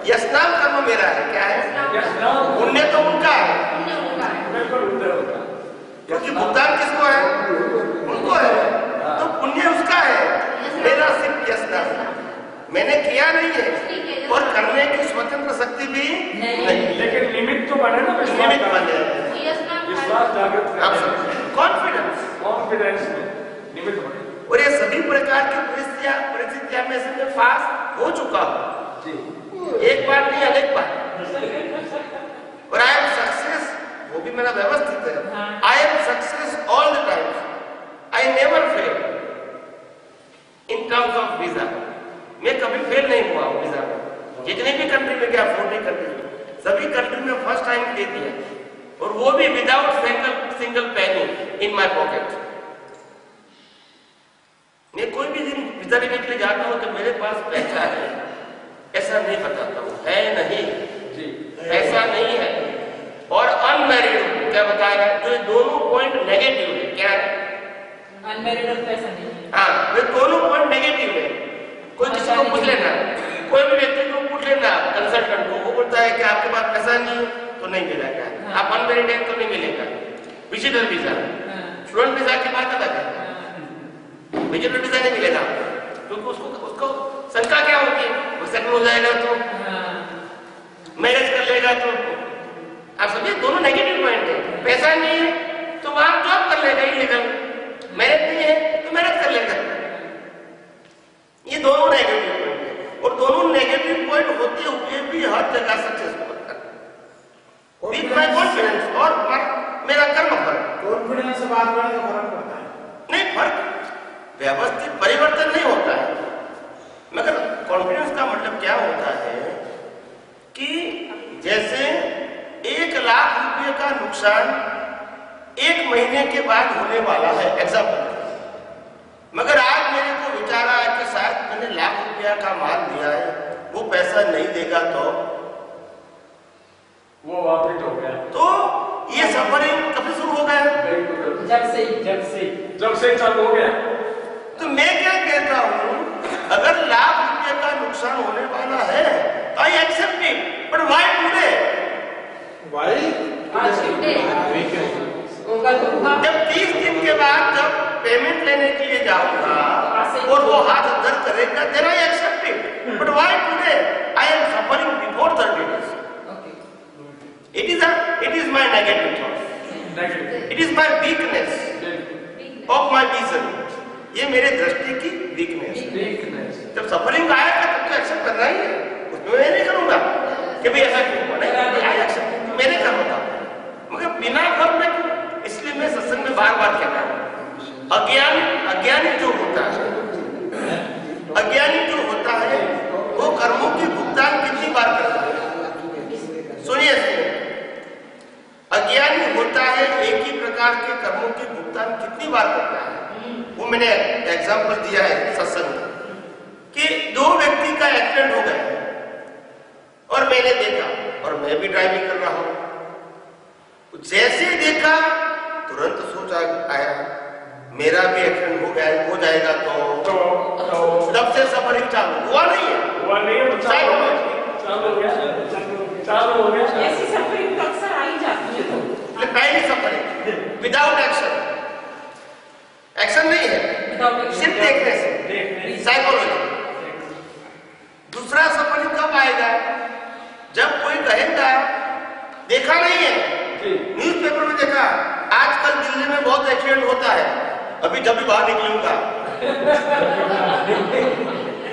यशनाम कर्म मेरा है। क्या है? पुण्य तो उनका है, क्योंकि भुगतान किसको है? उनको है। तो पुण्य उसका है, मेरा सिर्फ यशनाम। मैंने किया नहीं है और करने की स्वतंत्र शक्ति भी नहीं, लेकिन लिमिट तो बने ना, लिमिट बने, विश्वास जागृत, कॉन्फिडेंस में निमित्त बने। और ये सभी प्रकार की परिस्थितियां में से मैं पास हो चुका हूँ जी, एक बार नहीं, अनेक बार। और आई एम सक्सेस, वो भी मेरा व्यवस्थित है। I am success all the time, I never fail in terms of visa. मैं कभी फेल नहीं हुआ वीजा में, जितने भी कंट्री में गया, 40 कंट्री, सभी कंट्री में फर्स्ट टाइम दे दिया, और वो भी without single penny in my pocket. मैं कोई भी दिन वीजा लेने के लिए जाता हूँ तो मेरे पास पैसा है, ऐसा नहीं बताता हूँ, है नहीं जी, ऐसा नहीं है। और अनमैरिड क्या बताया, तो दोनों पॉइंट नेगेटिव है। क्या है? अनमैरिड और पैसा नहीं है। हाँ, वे दोनों पॉइंट नेगेटिव है। कोई किसी को पूछ लेना, कोई भी व्यक्ति को पूछ लेना, कंसल्टेंट को, वो बोलता है कि आपके पास पैसा नहीं है तो नहीं मिलेगा, आप अनमैरिड है तो नहीं मिलेगा। विजिटर वीजा, स्टूडेंट वीजा की बात अलग है, विजिटर वीजा नहीं मिलेगा, क्योंकि उसको शंका क्या होती है, वो सेटल हो जाएगा तो, मैरिज कर लेगा तो। आप समझे, दोनों नेगेटिव पॉइंट है। पैसा नहीं है तो वहां जॉब कर लेगा इलीगल, मैरिज नहीं है तो मैरिज कर लेगा। ये दोनों नेगेटिव पॉइंट है, और दोनों नेगेटिव पॉइंट होते हुए भी हर जगह सक्सेसफुल होता है विद माय कॉन्फिडेंस और मेरा कर्म फल। कॉन्फिडेंस से बात करने का फर्क पड़ता है? नहीं, फर्क व्यवस्थित परिवर्तन नहीं होता है, मगर कॉन्फिडेंस का मतलब क्या होता है कि जैसे 1 लाख रुपए का नुकसान 1 महीने के बाद होने वाला है, एग्जाम्पल, मगर आज मेरे को विचार आया कि शायद मैंने 1 लाख रुपया का माल दिया है, वो पैसा नहीं देगा तो वो वापिस हो गया। तो ये सफरिंग कभी शुरू हो गया? जब से चालू हो गया। तो मैं क्या कहता हूँ, अगर 1 लाख रुपये का नुकसान होने वाला है, I accept it, but why today? जब 30 दिन के बाद जब पेमेंट लेने के लिए जाऊंगा और वो हाथ दर्द करेगा, then I accept it, but why today? I am suffering before 30 days. It is my negative thought. It is my weakness of my vision. ये मेरे दृष्टि की वीकनेस है। जब सफरिंग आएगा तब तो एक्सेप्ट करना ही है, उसमें मैं नहीं करूंगा कि भाई ऐसा क्यों हुआ, नहीं, आई एक्सेप्ट, मैंने कर होता, मगर बिना फल में क्यों? इसलिए मैं सत्संग में बार बार कहता हूँ, अज्ञानी जो होता है वो कर्मों की भुगतान कितनी बार करता है? सुनिए, अज्ञानी होता है एक ही प्रकार के कर्मों के भुगतान कितनी बार करता है? वो मैंने एग्जांपल दिया है सत्संग में कि 2 व्यक्ति का एक्सीडेंट हो गया और मैंने देखा, और मैं भी ड्राइविंग कर रहा हूं, जैसे देखा तुरंत सोच आया मेरा भी एक्सीडेंट हो जाएगा तो तब से सफरिंग चालू हुआ नहीं है, चालू हो गया। ऐसी सफरिंग तो अक्सर आ ही जाती है। तो पहली सफरिंग विदाउट एक्शन नहीं है, सिर्फ देखने से, साइकोलॉजी। दूसरा सफरिंग कब आएगा? जब कोई कहेगा देखा नहीं है, न्यूज़पेपर में देखा आजकल दिल्ली में बहुत एक्सीडेंट होता है, अभी जब भी बाहर निकलूंगा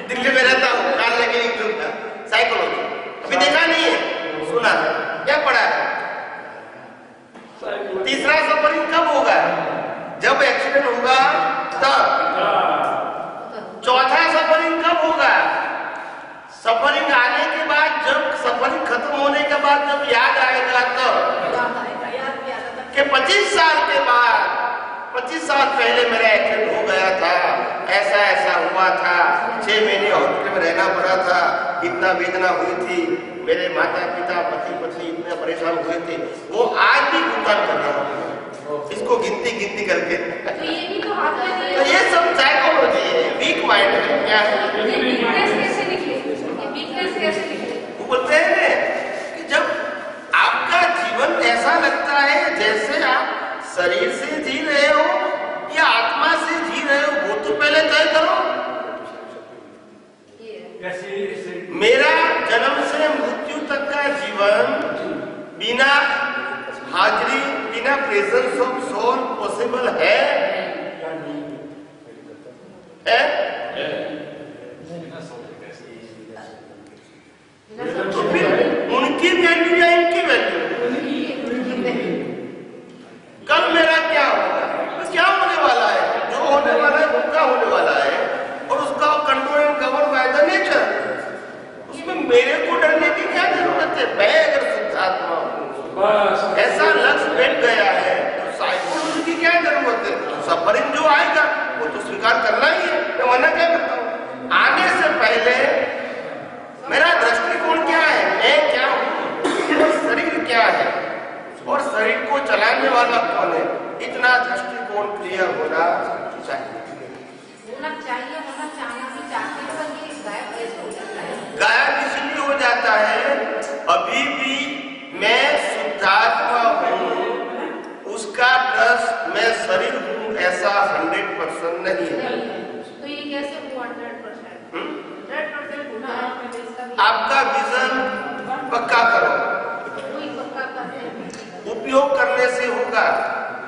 दिल्ली में रहता हूँ, कार लेके निकलूंगा, साइकोलॉजी। अभी देखा नहीं है, सुना है, क्या पढ़ा है? तीसरा सफरिंग कब होगा? जब एक्सीडेंट होगा तब। चौथा सफरिंग कब होगा? सफरिंग आने के बाद, जब सफरिंग खत्म होने के बाद जब याद आएगा तब। पड़ा था, 6 महीने हॉस्पिटल में रहना पड़ा था, इतना वेदना हुई थी, मेरे माता पिता पति पत्नी इतने परेशान हुए थे, वो आज भी भुगतान कर रहा हूँ इसको गिनती करके। तो ये भी तो हाथ में नहीं है। तो ये सब साइकोलॉजी है, वीक माइंड है। क्या है वीकनेस कैसे निकले? ये वीकनेस कैसे निकले? वो बोलते हैं कि जब आपका जीवन ऐसा लगता है जैसे आप शरीर से जी रहे हो या आत्मा से जी रहे हो, वो तो पहले तय करो। मेरा जन्म से मृत्यु तक का जीवन बिना हाजिरी, बिना प्रेजेंस ऑफ सोल पॉसिबल है? तो फिर उनकी वैल्यू या इनकी वैल्यू? कल मेरा क्या होगा? तो क्या होने वाला है? जो होने वाला है वो क्या होने वाला है, और उसका control and govern by the nature. उसमें मेरे को डरने की क्या जरूरत है? मैं अगर शुद्धात्मा हूँ, ऐसा लक्ष्य बैठ गया है, तो साइकोलॉजी की क्या जरूरत है? सफरिंग जो आएगा वो तो स्वीकार करना ही है। मैं मना क्या करता हूँ? आने से पहले मेरा दृष्टिकोण क्या है, मैं क्या हूँ, शरीर क्या है, और शरीर को चलाने वाला कौन है, इतना दृष्टिकोण क्लियर होना चाहिए। होना चाहिए, होना चाहना भी चाहते हैं, पर ये गायब कैसे हो जाता है? गायब इसलिए हो जाता है, अभी भी मैं शुद्धात्मा हूँ, उसका ट्रस्ट मैं शरीर हूँ ऐसा 100% नहीं है। तो ये कैसे हुआ 100%? 100% होना है, आपका विजन पक्का करो। कोई पक्का करते हैं, उपयोग करने से होगा,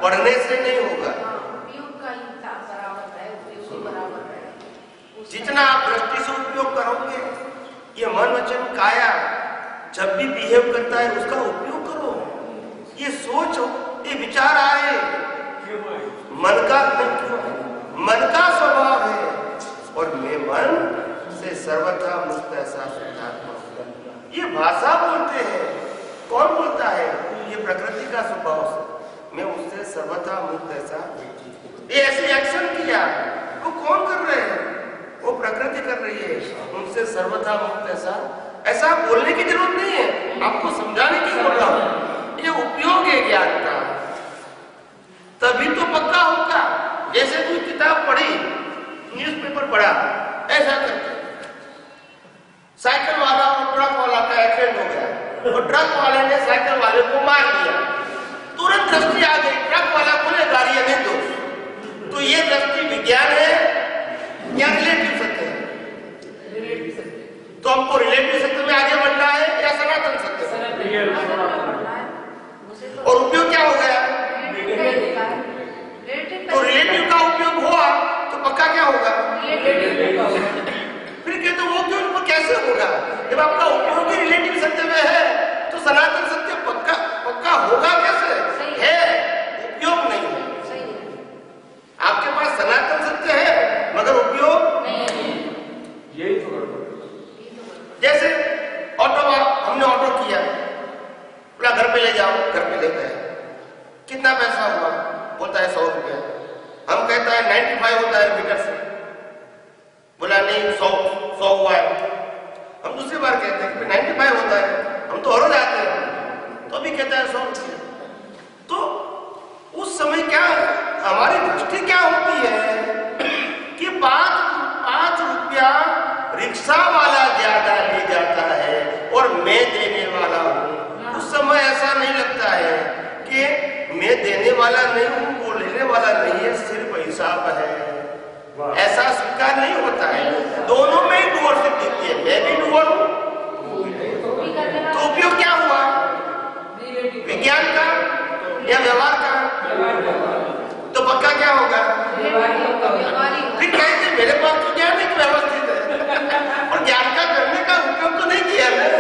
पढ़ने से नहीं होगा। उपयोग का ही बराबर है, उपयोग बराबर है। जितना आप दृष्टि से उपयोग करोगे, ये मन वचन काया जब भी बिहेव करता है उसका उपयोग करो। ये सोचो, ये विचार आए, मन का मन का स्वभाव है, और मैं मन से सर्वथा मुक्त ऐसा शुद्धात्मा हूं। ये भाषा बोलते हैं, कौन बोलता है? ये प्रकृति का स्वभाव से मैं उससे सर्वथा मुक्त ऐसा। ये ऐसे एक्शन किया, वो कौन कर रहे हैं? वो प्रकृति कर रही है, उनसे सर्वथा मुक्त ऐसा बोलने की जरूरत नहीं है, आपको समझाने की बोल रहा हूं। ये उपयोग है ज्ञान का, तभी तो पक्का होगा। जैसे कोई किताब पढ़ी, न्यूज़पेपर पढ़ा, ऐसा करके साइकिल वाला और ट्रक वाला का एक्सीडेंट हो गया, और ट्रक वाले ने साइकिल वाले को मार दिया। तुरंत दृष्टि आ गई, ट्रक वाला बोले गाड़ियां नहीं दो। तो ये दृष्टि विज्ञान है या रिलेटिव सत्य है? तो हमको रिलेटिव सत्य में आगे बढ़ना है या सनातन सत्य में? और उपयोग क्या हो गया? तो रिलेटिव का उपयोग हुआ तो पक्का क्या होगा? फिर कहते वो क्यों कैसे होगा? जब आपका उपयोग ही रिलेटिव सत्य में है तो सनातन सत्य पक्का होगा कैसे? है, उपयोग नहीं है। आपके पास सनातन सत्य है मगर उपयोग नहीं। यही तो जैसे हमने ऑटो किया, बोला घर पे ले जाओ, घर पे ले गए, कितना पैसा हुआ? बोलता है 100 रुपया। हम कहता है 95 होता है मीटर से, बोला नहीं 100 हुआ है। हम दूसरी बार कहते हैं कि 95 होता है, हम तो और जाते हैं, तो अभी कहता है 100 रुपया। तो उस समय क्या हमारी दृष्टि क्या होती है कि 5 रुपया रिक्शा वाला ज्यादा ले जाता है और मैं देने वाला हूँ। उस समय ऐसा नहीं लगता है कि मैं देने वाला नहीं हूँ, वो लेने वाला नहीं है, सिर्फ हिसाब है, ऐसा स्वीकार नहीं होता है। दोनों में ही डुअरशिप दिखती है, मैं भी डुअर हूँ। तो उपयोग क्या हुआ? विज्ञान का या व्यवहार का? तो पक्का क्या होगा? फिर कहते मेरे पास तो ज्ञान एक व्यवस्थित है, और ज्ञान का करने का उपयोग तो नहीं किया मैंने।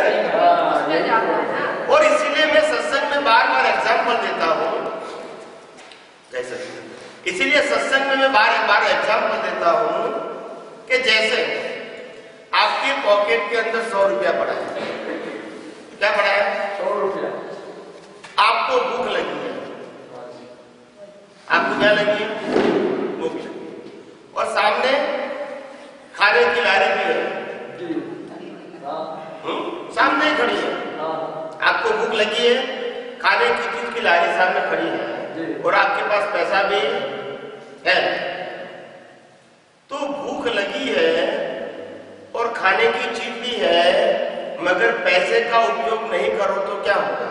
और इसीलिए मैं सत्संग में बार-बार एग्जाम्पल देता हूँ, इसीलिए सत्संग में मैं बार-बार एग्जाम्पल देता हूँ कि जैसे आपके पॉकेट के अंदर 100 रुपया पड़ा है, क्या पड़ा है? 100 रुपया। आपको भूख लगी है, आपको क्या लगी है? भूख लगी, और सामने लगी है, खाने की चीज की लारी सामने खड़ी है और आपके पास पैसा भी है, तो भूख लगी है और खाने की चीज भी है, मगर पैसे का उपयोग नहीं करो तो क्या होगा?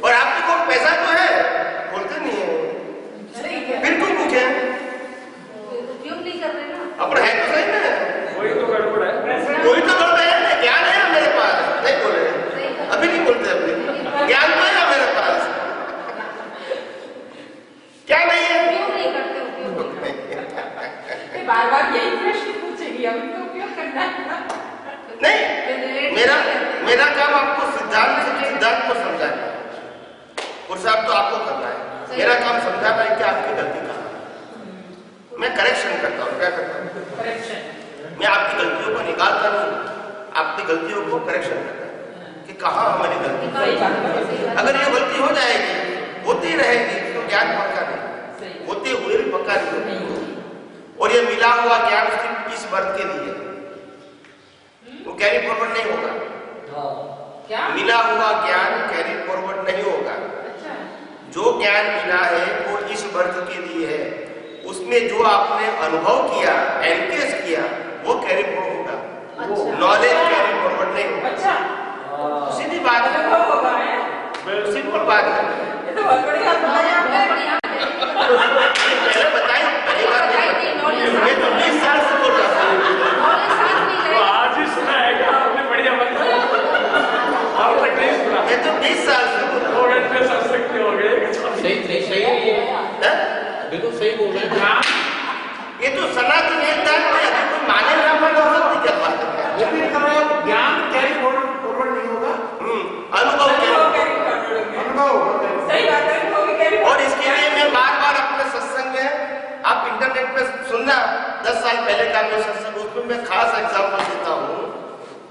और आपके को पैसा तो है, बोलते नहीं है, फिर क्यों भूखे? उपयोग नहीं कर रहे ना, अपन है तो सही ना, वही तो गड़बड़ है। कोई तो गड़बड़ है ना, ज्ञान है मेरे पास, नहीं बोल रहे, अभी नहीं बोलते, अभी ज्ञान तो है मेरे पास, क्या नहीं है? उपयोग नहीं करते, उपयोग नहीं करते। बार बार यही प्रश्न पूछेगी, अभी तो उपयोग करना है। नहीं, मेरा काम आपको सिद्धांत को समझाना है, और साहब तो आपको करना है, मेरा काम समझाना है कि आपकी गलती कहाँ है। मैं करेक्शन करता हूँ, क्या करता हूँ? करेक्शन। मैं आपकी गलतियों को निकालता नहीं, आपकी गलतियों को करेक्शन करता है कि कहाँ हमारी गलती है। अगर ये गलती हो जाएगी, होती रहेगी, तो ज्ञान पक्का नहीं, होते हुए भी पक्का नहीं होगा। और ये मिला हुआ ज्ञान सिर्फ इस वर्ग के लिए, वो कैरी फॉरवर्ड नहीं होगा। क्या? मिला हुआ ज्ञान कैरी फॉरवर्ड नहीं होगा। अच्छा। जो ज्ञान मिला है वो इस वर्ग के लिए है, उसमें जो आपने अनुभव किया, एनकेस किया, वो कैरी फॉरवर्ड होगा। अच्छा। नॉलेज कैरी फॉरवर्ड नहीं होगा। अच्छा। तो सीधी बात है, अनुभव होगा है? सिंपल बात है। ये तो बहुत बढ़िया बताया आपने। पहले बताई, पहली बार मैं तो 20 साल से बोल रहा था। आज ही सुना है कि आपने बढ़िया बताया, आप तक नहीं सुना। मैं तो 20 साल से बोल रहा 2 घंटे सत्संग हो गए। सही है ये, हूँ। बिल्कुल सही बोल रहे हैं। ये तो सनातन एकता है, अभी कोई माने ना माने वो सब नहीं कर पाते। ये भी तरह ज्ञान कैरी फॉरवर्ड नहीं होगा, अनुभव अनुभव होगा। सही बात है, वो भी कैरी और इसके लिए मैं बार-बार अपने सत्संग में, आप इंटरनेट पे सुनना, 10 साल पहले का मैं सत्संग, उसमें मैं खास एग्जांपल देता हूँ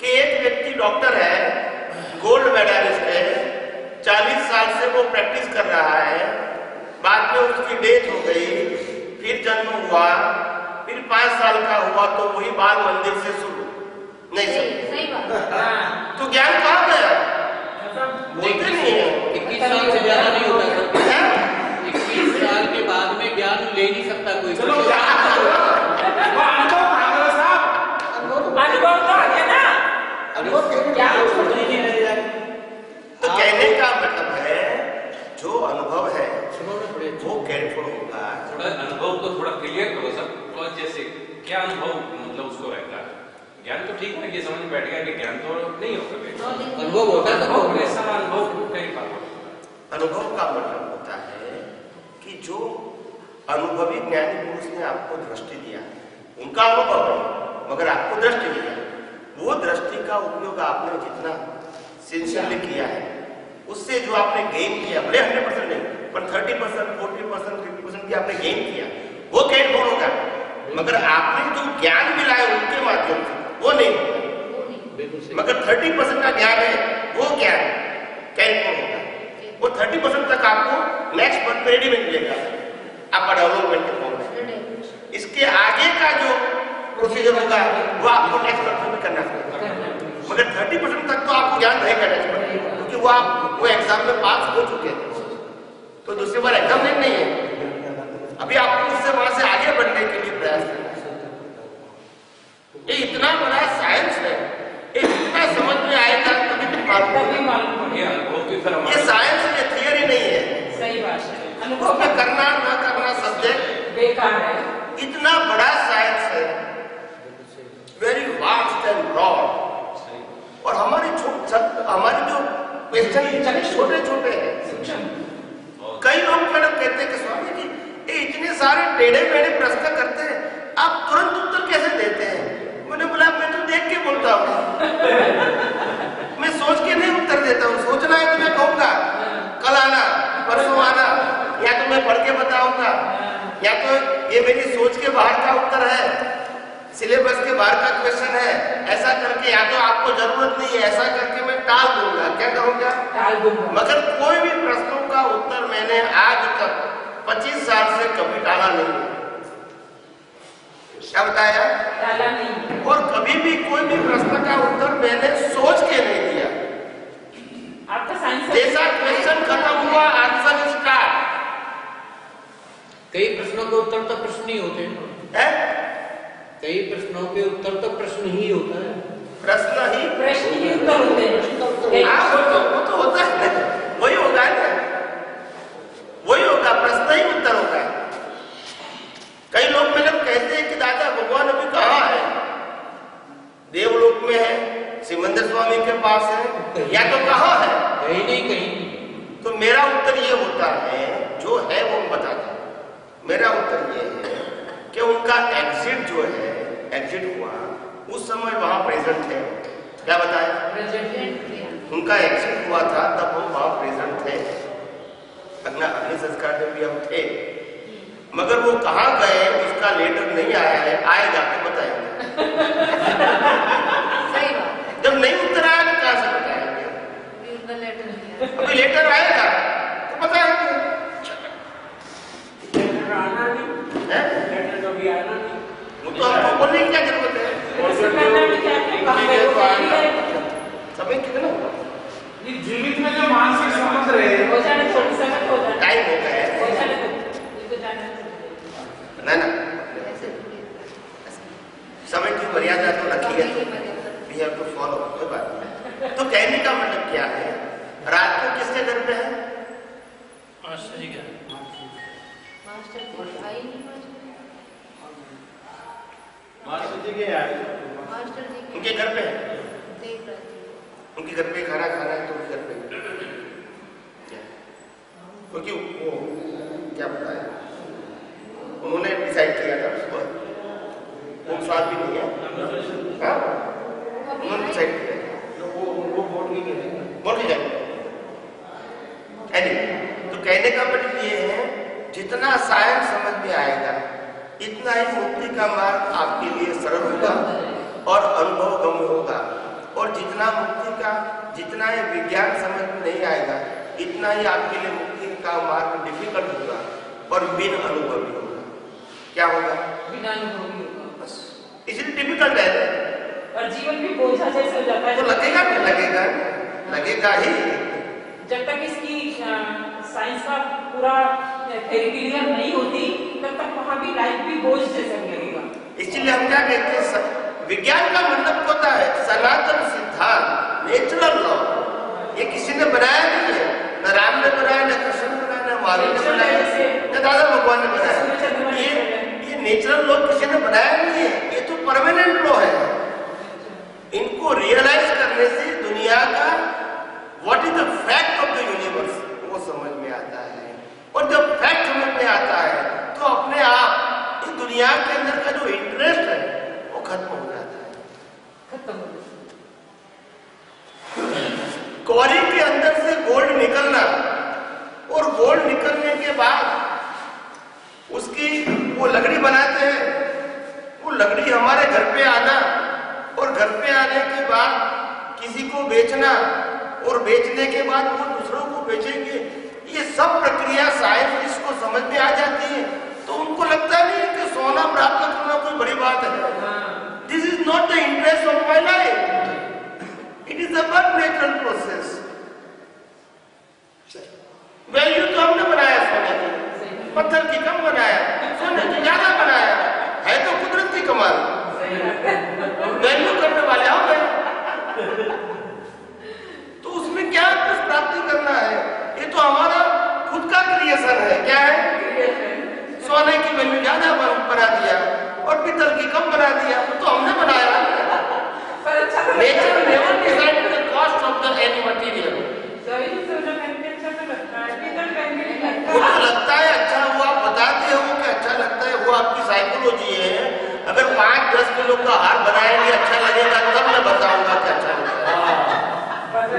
कि एक व्यक्ति डॉक्टर है, गोल्ड मेडलिस्ट है, 40 साल से वो प्रैक्टिस कर रहा है, बाद में उसकी डेथ हो गई, फिर जन्म हुआ, फिर 5 साल का हुआ तो वही बाल मंदिर से शुरू, नहीं सही बात। तो ज्ञान कहाँ गया? बोलते नहीं है। 21 साल से ज्यादा नहीं होता सर। 21 साल के बाद में ज्ञान ले नहीं सकता कोई। चलो अनुभव तो आ गया ना, क्या तो कहने का मतलब है जो अनुभव है वो कैरेक्टर होगा। थोड़ा अनुभव को थोड़ा क्लियर करो सर, तो जैसे क्या अनुभव मतलब उसको रहता है? ज्ञान तो ठीक है, ये समझ में बैठ गया कि ज्ञान तो नहीं हो सकता, अनुभव होता है तो ऐसा अनुभव कई बार अनुभव का मतलब होता है कि जो अनुभवी ज्ञानी पुरुष ने आपको दृष्टि दिया, उनका अनुभव है, मगर आपको दृष्टि दिया, वो दृष्टि का उपयोग आपने जितना सिंसियरली किया है, उससे जो आपने गेन किया, भले 100% नहीं, पर 30%, 40%, 50% भी आपने गेन किया, वो कैन फोन होगा, मगर आपने जो ज्ञान मिला है उनके माध्यम से वो नहीं होगा। मगर 30% का ज्ञान है, वो ज्ञान कैन फोन होगा, वो 30% तक आपको नेक्स्ट मंथ में रेडीमेड मिलेगा आपका डेवलपमेंट के फॉर्म में। इसके आगे का जो प्रोसीजर होगा वो आपको नेक्स्ट मंथ में करना पड़ेगा, मगर 30% तक तो आपको ज्ञान रहेगा नेक्स्ट मंथ, क्योंकि वो एग्जाम में पास हो चुके थे, तो दूसरी बार एग्जाम नहीं है, अभी आपको उससे वहां से आगे बढ़ने के लिए प्रयास करना है। ये इतना बड़ा साइंस है, ये इतना समझ में आएगा तभी मालूम। ये साइंस ये थियरी नहीं है, सही बात है। अनुभव में करना ना करना सब्जेक्ट बेकार है। इतना बड़ा साइंस है, वेरी वास्ट एंड ब्रॉड, और हमारी जो क्वेश्चन छोटे छोटे हैं। कई लोग मैडम कहते हैं कि स्वामी जी ये इतने सारे टेढ़े मेढ़े प्रश्न करते हैं, आप तुरंत उत्तर कैसे देते हैं? मैंने बोला मैं तो देख के बोलता हूँ, मैं सोच के नहीं उत्तर देता हूँ। सोचना है तो मैं कहूँगा कल आना, परसों आना, या तो मैं पढ़ के बताऊंगा, या तो ये मेरी सोच के बाहर का उत्तर है, सिलेबस के बाहर का क्वेश्चन है, ऐसा करके, या तो आपको जरूरत नहीं है, ऐसा करके मैं टाल दूंगा। क्या करूंगा? टाल दूंगा। मगर कोई भी प्रश्नों का उत्तर मैंने आज तक 25 साल से कभी टाला नहीं है। क्या बताया? टाला नहीं। और कभी भी कोई भी प्रश्न का उत्तर मैंने सोच के नहीं दिया, आपका साइंस जैसा क्वेश्चन खत्म हुआ आंसर स्टार्ट। कई प्रश्नों के उत्तर तो प्रश्न ही होते हैं। कई प्रश्नों के उत्तर तो प्रश्न ही होता है। प्रश्न ही उत्तर होते हैं। वो तो होता है, वही होगा ना, वही होगा, प्रश्न ही उत्तर होता है। कई लोग मतलब कहते हैं कि दादा भगवान अभी कहाँ है, देवलोक में है, सिमंदर स्वामी के पास है, या तो कहाँ है, कहीं नहीं कहीं। तो मेरा उत्तर ये होता है, जो है वो बताता हूं। मेरा उत्तर ये है कि उनका एग्जिट जो है, एग्जिट हुआ उस समय वहां प्रेजेंट थे। क्या बताया? उनका एग्जिट हुआ था तब हम वहां प्रेजेंट थे, अपना अग्नि संस्कार में भी हम थे, मगर वो कहाँ गए उसका लेटर नहीं आया है, आएगा तो बताएंगे। सही बात है। जब नहीं उत्तर आया तो कहाँ से बताएंगे? अभी लेटर आएगा तो बताएंगे। आना नहीं है, लेटर तो भी आना नहीं, वो तो आपको बोलने की क्या जरूरत है? समय कितना हुआ? ये जीवित में जो मानसिक संबंध रहे टाइम हो गया है ना, समय की मर्यादा तो रखी है, वी हैव टू फॉलो, कोई बात नहीं। तो कहने का मतलब क्या है, रात को किसके घर पे है? मास्टर जी क्या? मास्टर जी के उनके घर पे है, उनके घर पे खाना खाना है तो उनके घर पे, क्योंकि वो क्या बताया, उन्होंने डिसाइड किया था उसको, वो स्वाद भी नहीं है, हाँ उन्होंने डिसाइड किया, वो वोट नहीं करेंगे, वोट नहीं जाएंगे। तो कहने का मतलब ये है, जितना साइंस समझ में आएगा इतना ही मुक्ति का मार्ग आपके लिए सरल होगा और अनुभव गम्य होगा, और जितना ही विज्ञान समझ में नहीं आएगा इतना ही आपके लिए मुक्ति का मार्ग डिफिकल्ट होगा और बिन अनुभवी होगा। क्या होगा? बिना अनुभवी होगा, बस इसलिए डिफिकल्ट है, और जीवन भी बोझा जैसे हो जाता है। तो लगेगा ही। जब तक इसकी साइंस का पूरा थ्योरी क्लियर नहीं होती तब तक वहाँ भी लाइफ भी बोझ जैसा लगेगा। इसलिए हम क्या कहते हैं, विज्ञान का मतलब होता है सनातन सिद्धांत, नेचुरल लॉ। ये किसी ने बनाया नहीं है, न राम ने बनाया, न कृष्ण ने बनाया, न महावीर ने बनाया, न दादा भगवान ने बनाया। ये नेचुरल लॉ किसी ने बनाया नहीं है, ये तो परमानेंट लॉ है। इनको रियलाइज करने से दुनिया का what is the fact of the universe वो समझ में आता है, और जब फैक्ट समझ में आता है तो अपने आप इस दुनिया के अंदर का जो इंटरेस्ट है वो खत्म हो जाता है। क्वारी के अंदर से गोल्ड निकलना, और गोल्ड निकलने के बाद उसकी वो लकड़ी बनाते हैं, वो लकड़ी हमारे घर पे आना, और घर पे आने के बाद किसी को बेचना, और बेचने के बाद वो दूसरों को बेचेंगे। ये सब प्रक्रिया साइंस इसको समझ में आ जाती है, तो उनको लगता नहीं है कि सोना प्राप्त करना कोई बड़ी बात है। This is not the interest of my life, it is a but natural process. Value तो हमने बनाया सोने की, पत्थर की कम बनाया, सोने की ज्यादा बनाया, है तो कुदरत की कमाल। वैल्यू करने वाले हम हैं, तो उसमें क्या कुछ प्राप्ति करना है, ये तो हमारा खुद का क्रिएशन है। क्या है? सोने की वैल्यू ज्यादा बना दिया और पीतल की कम बना दिया, तो हमने बनाया। Nature never decide the cost of the any material. मुझे लगता है अच्छा हुआ, बताते हो कि अच्छा लगता है, वो आपकी साइकोलॉजी है। अगर 5-10 किलो का हार बनाएंगे अच्छा लगेगा तब मैं बताऊंगा कि अच्छा लगता है।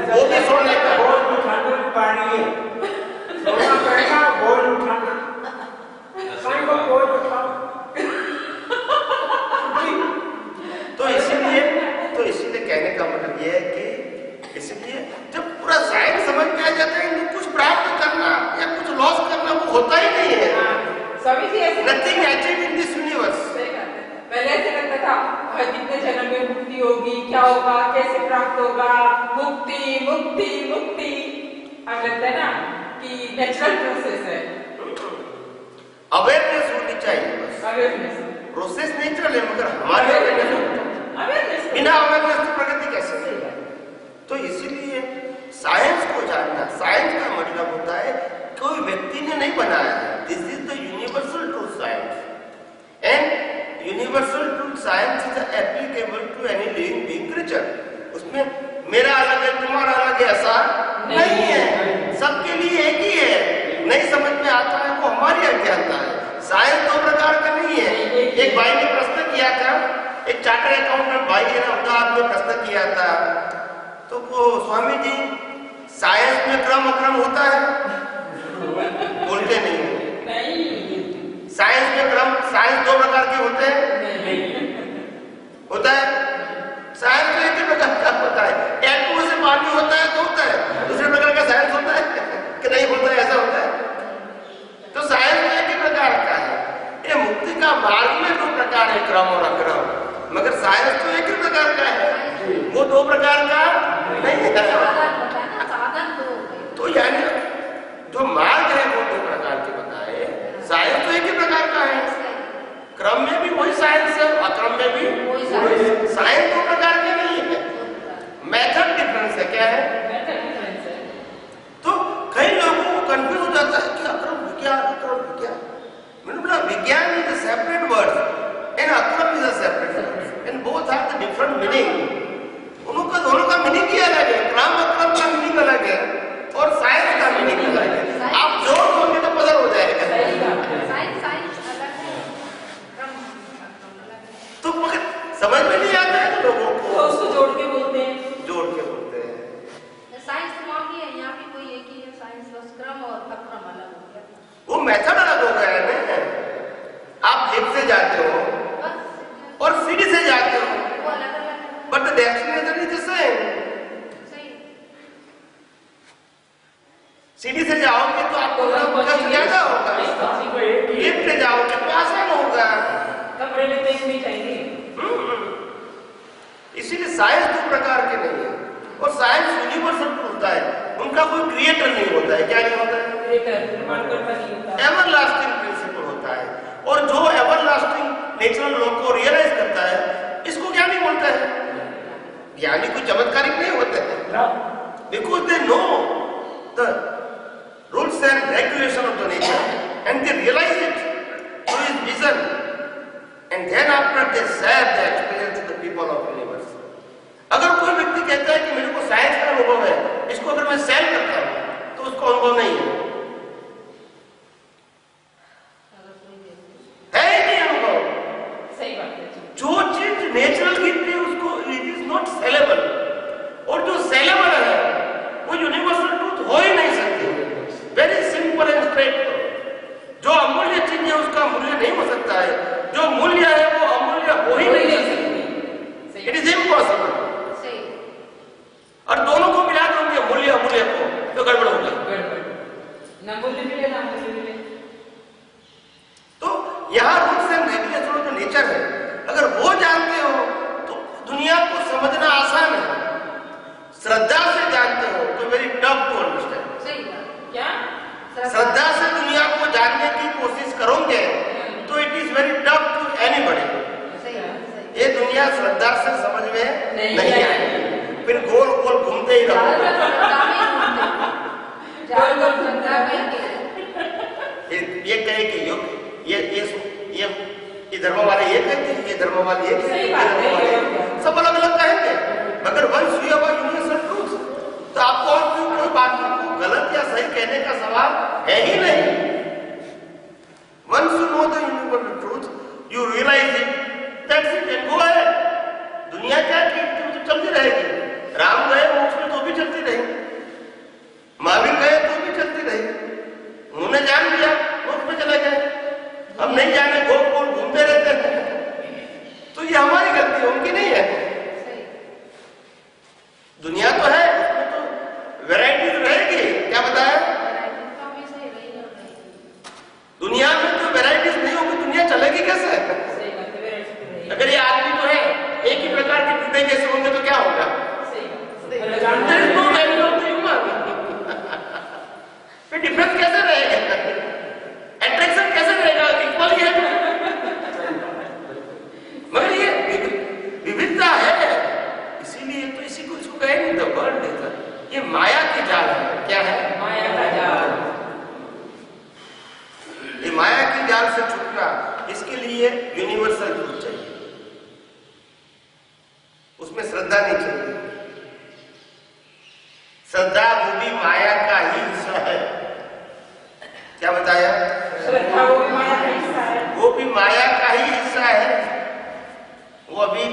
वो भी सोने का गोल्ड उठाना पानी है, सोना पड़ेगा, गोल्ड उठाना, साईं को गोल्ड उठाओ। तो इसीलिए कहने का मतलब ये है कि इसलिए जब पूरा साइंस समझ में आ जाता है कि कुछ प्राप्त करना या कुछ लॉस करना वो होता ही नहीं है। Nothing achieve in this universe. पहले ऐसे लगता था कितने जन्म में मुक्ति होगी, क्या होगा, कैसे प्राप्त होगा, मुक्ति मुक्ति मुक्ति। हमें लगता है ना कि नेचुरल प्रोसेस है। अवेयरनेस होनी चाहिए बस। अवेयरनेस प्रोसेस नेचुरल है मगर हमारे अवेयरनेस बिना अवेयरनेस की प्रगति कैसे होगी? तो इसीलिए साइंस को जानना, साइंस का मतलब होता है कोई व्यक्ति ने नहीं बनाया है। This is the universal truth science and universal truth science is applicable to any living being creature. उसमें मेरा अलग है तुम्हारा अलग है ऐसा नहीं है, सबके लिए एक ही है। नहीं समझ में आता है वो हमारी अज्ञानता है। साइंस दो प्रकार का नहीं है। एक भाई ने प्रश्न किया था, एक चार्टर्ड अकाउंटेंट भाई है अहमदाबाद में प्रश्न किया था, तो वो स्वामी जी साइंस में क्रम अक्रम होता है? बोलते नहीं। साइंस में क्रम, साइंस दो प्रकार के होते हैं? होता है? साइंस में एक ही प्रकार का होता है। एटमों से पानी होता है तो होता है, दूसरे प्रकार का साइंस होता है कि नहीं होता है? ऐसा होता है। तो साइंस में एक ही प्रकार का है। ये मुक्ति का मार्ग में दो प्रकार है, क्रम और अक्रम, मगर साइंस तो एक ही प्रकार का है, वो दो प्रकार का नहीं है। तो यानी जो मार्ग है वो दो प्रकार के बताए, साइंस तो एक ही प्रकार का है। क्रम में भी वही साइंस है, अक्रम में भी वही। साइंस दो प्रकार के नहीं है, मेथड डिफरेंस है। क्या है? तो कई लोगों को कंफ्यूज हो जाता है कि अक्रम विज्ञान, अक्रम विज्ञान। मैंने बोला विज्ञान is a separate word and Akram is a separate word and both have the different meaning. उनका दोनों का मीनिंग ही अलग है। क्रम अक्रम का मीनिंग अलग है और साइंस का मीनिंग अलग है। आप जोड़ दोगे तो पजल हो जाएगा। तो मगर समझ में नहीं आता है लोगों को, तो उसको जोड़ के बोलते हैं। जोड़ के बोलते हैं। साइंस तो वहाँ की है, यहाँ भी कोई एक ही है। साइंस बस क्रम और अक्रम अलग हो गया, वो मेथड अलग हो गया है ना। आप लिफ्ट से जाते हो बस और सीढ़ी से जाते हो, वो अलग अलग है। But the destination is the same. सही। सीढ़ी से जाओगे तो आपको कष्ट ज्यादा होगा, लिफ्ट से जाओगे तो आसान होगा। कमरे में देख नहीं चाहिए। इसीलिए साइंस दो प्रकार के नहीं है और साइंस यूनिवर्सल होता है, उनका कोई क्रिएटर नहीं होता है। क्या नहीं होता है? एवरलास्टिंग प्रिंसिपल होता है। और जो एवरलास्टिंग नेचुरल लॉ को रियलाइज करता है, इसको ज्ञानी बोलता है। ज्ञानी कोई चमत्कारिक नहीं होते हैं, because they know the rules and regulation of the nature and they realise it through his vision and then after they share the experience to the people of universe. अगर कोई व्यक्ति कहता है कि मेरे को साइंस का अनुभव है, इसको अगर मैं सेल करता हूं तो उसको अनुभव नहीं है। है नहीं अनुभव। सही बात है। जो चीज नेचुरल गिफ्ट है उसको इट इज नॉट सेलेबल, और जो सेलेबल है वो यूनिवर्सल ट्रूथ हो ही नहीं सकती। Very simple and straight. जो अमूल्य चीज है उसका मूल्य नहीं हो सकता है, जो मूल्य है वो अमूल्य हो ही नहीं सकती। It is impossible. और दोनों को मिला दोगे मूल्य अमूल्य को तो गड़बड़ होगा। ना मूल्य मिले ना मूल्य मिले। तो यहाँ रूल्स एंड रेगुलेशन जो नेचर है, अगर वो जानते हो तो दुनिया को समझना आसान है। श्रद्धा से जानते हो तो वेरी टफ टू अंडरस्टैंड। सही बात। क्या? श्रद्धा से दुनिया को जानने की कोशिश करोगे तो it is very tough to anybody. ये दुनिया श्रद्धा से समझ में नहीं आएगी, फिर गोल गोल घूमते ही रहोगे। ये कहे कि ये धर्म वाले ये कहते हैं, ये धर्म वाले ये कहते हैं, सब अलग अलग कहेंगे, मगर once you have a universal truth तो आपको और कोई बात नहीं, गलत या सही कहने का सवाल है ही नहीं। Once you know the universal truth you realise it, that's it and go ahead. दुनिया क्या की तो चलती रहेगी। राम गए मोक्ष में तो भी चलती रही, महावीर गए तो भी चलती रही, उन्होंने जान लिया मोक्ष में चले गए, हम नहीं जाने गोल गोल घूमते रहते हैं। तो ये हमारी गलती, उनकी नहीं है। दुनिया तो है, उसमें तो वैरायटीज रहेगी। क्या बताया? दुनिया में तो वैरायटीज नहीं होगी, दुनिया चलेगी कैसे? अगर ये आदमी तो है एक ही प्रकार के डिब्बे जैसे होंगे तो क्या होगा? There is no value of the लिए यूनिवर्सल ट्रूथ चाहिए, उसमें श्रद्धा नहीं चाहिए। श्रद्धा वो भी माया का ही हिस्सा है। क्या बताया? श्रद्धा वो भी माया का हिस्सा है। वो भी माया का ही हिस्सा है। वो अभी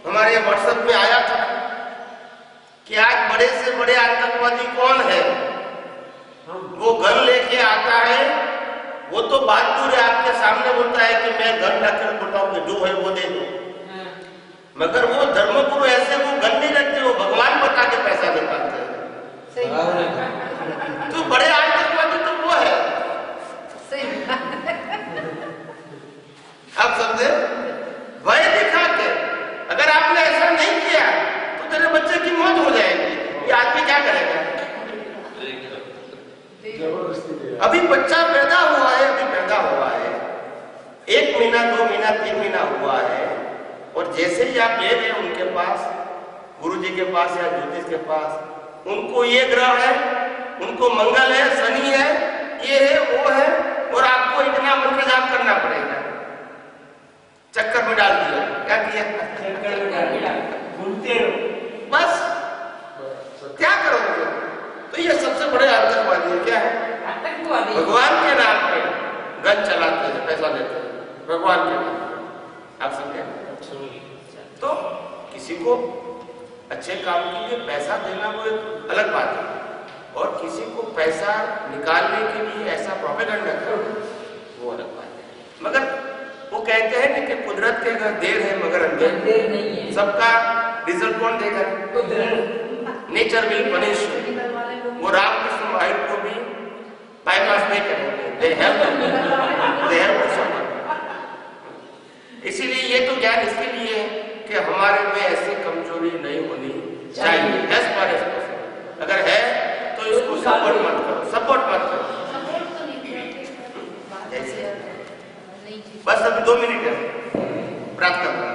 हमारे व्हाट्सएप में आया था कि आज बड़े से बड़े आतंकवादी कौन है? वो गन लेके आता है, वो तो बात दूर है, आपके सामने बोलता है कि मैं गन रखकर बोलता हूँ कि जो है वो दे दो, मगर वो धर्मगुरु ऐसे वो गन नहीं रखते, वो भगवान बता के पैसा निकालते हैं। तो बड़े आतंकवादी तो वो है। आप समझे? वही दिखा के अगर आपने ऐसा नहीं किया तो तेरे बच्चे की मौत हो जाएगी। ये आदमी क्या करेगा? अभी बच्चा पैदा हुआ है, अभी पैदा हुआ है, 1 महीना 2 महीना 3 महीना हुआ है, और जैसे ही आप ले रहे हैं उनके पास, गुरुजी के पास या ज्योतिष के पास, उनको ये ग्रह है, उनको मंगल है, शनि है, ये है, वो है, और आपको इतना मंत्र जाप करना पड़ेगा। चक्कर में डाल दिया। क्या किया? चक्कर में डाल दिया, घूमते रहो बस। क्या करोगे? तो ये सबसे बड़े आतंकवादी है। क्या है? आतंकवादी भगवान के नाम पे गन चलाते हैं, पैसा देते हैं भगवान के नाम पे। आप समझे? तो किसी को अच्छे काम के लिए पैसा देना वो एक अलग बात है, और किसी को पैसा निकालने के लिए ऐसा प्रोपेगेंडा करना वो अलग बात है। मगर वो कहते हैं ना कि कुदरत के अगर देर है मगर अंधेर नहीं है। सबका रिजल्ट कौन देगा? Nature will punish. वो रामकृष्ण माइंड को भी बाईपास नहीं करेंगे। They have to suffer। इसीलिए ये तो ज्ञान इसके लिए है कि हमारे में ऐसी कमजोरी नहीं होनी चाहिए। as far as possible। अगर है तो इसको सपोर्ट मत करो, सपोर्ट मत करो। बस अभी 2 मिनट है, प्रार्थना करो।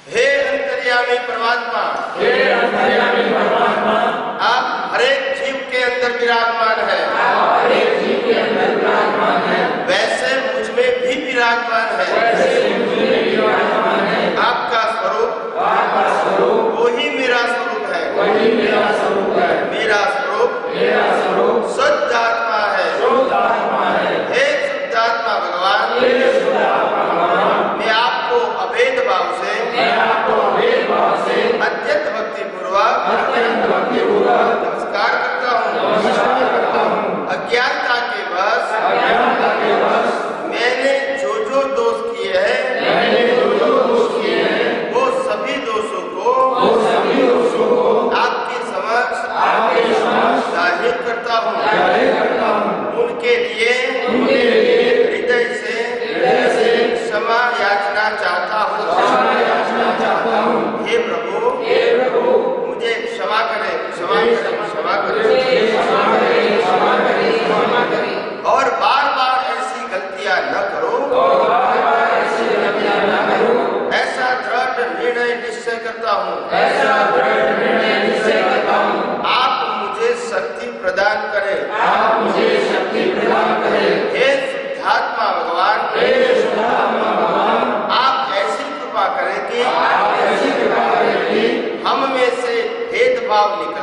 हे अंतर्यामी परमात्मा, हे अंतर्यामी परमात्मा, आप हरेक जीव के अंदर विराजमान है, हर एक जीव के अंदर विराजमान है, वैसे मुझ में भी विराजमान है। वैसे मुझ में विराजमान है। आपका स्वरूप वही मेरा स्वरूप है, वही मेरा स्वरूप है। मेरा स्वरूप शुद्ध आत्मा है। हे शुद्ध आत्मा भगवान, मैं आपको अभेद भाव से अत्यंत भक्ति पूर्वक नमस्कार करता हूँ। अज्ञानता के वश मैंने जो जो दोष किए हैं वो सभी दोषों को आपके समक्ष जाहिर करता हूँ। उनके लिए हृदय से क्षमा याचना चाहता हूँ। हे प्रभु, मुझे क्षमा करें, क्षमा करें, क्षमा करें, और बार बार ऐसी गलतियां न करो। ऐसा दृढ़ निर्णय निश्चय करता हूँ। आप मुझे शक्ति प्रदान करें। हे शुद्धात्मा भगवान, आप ऐसी कृपा करें कि हम में से भेदभाव निकल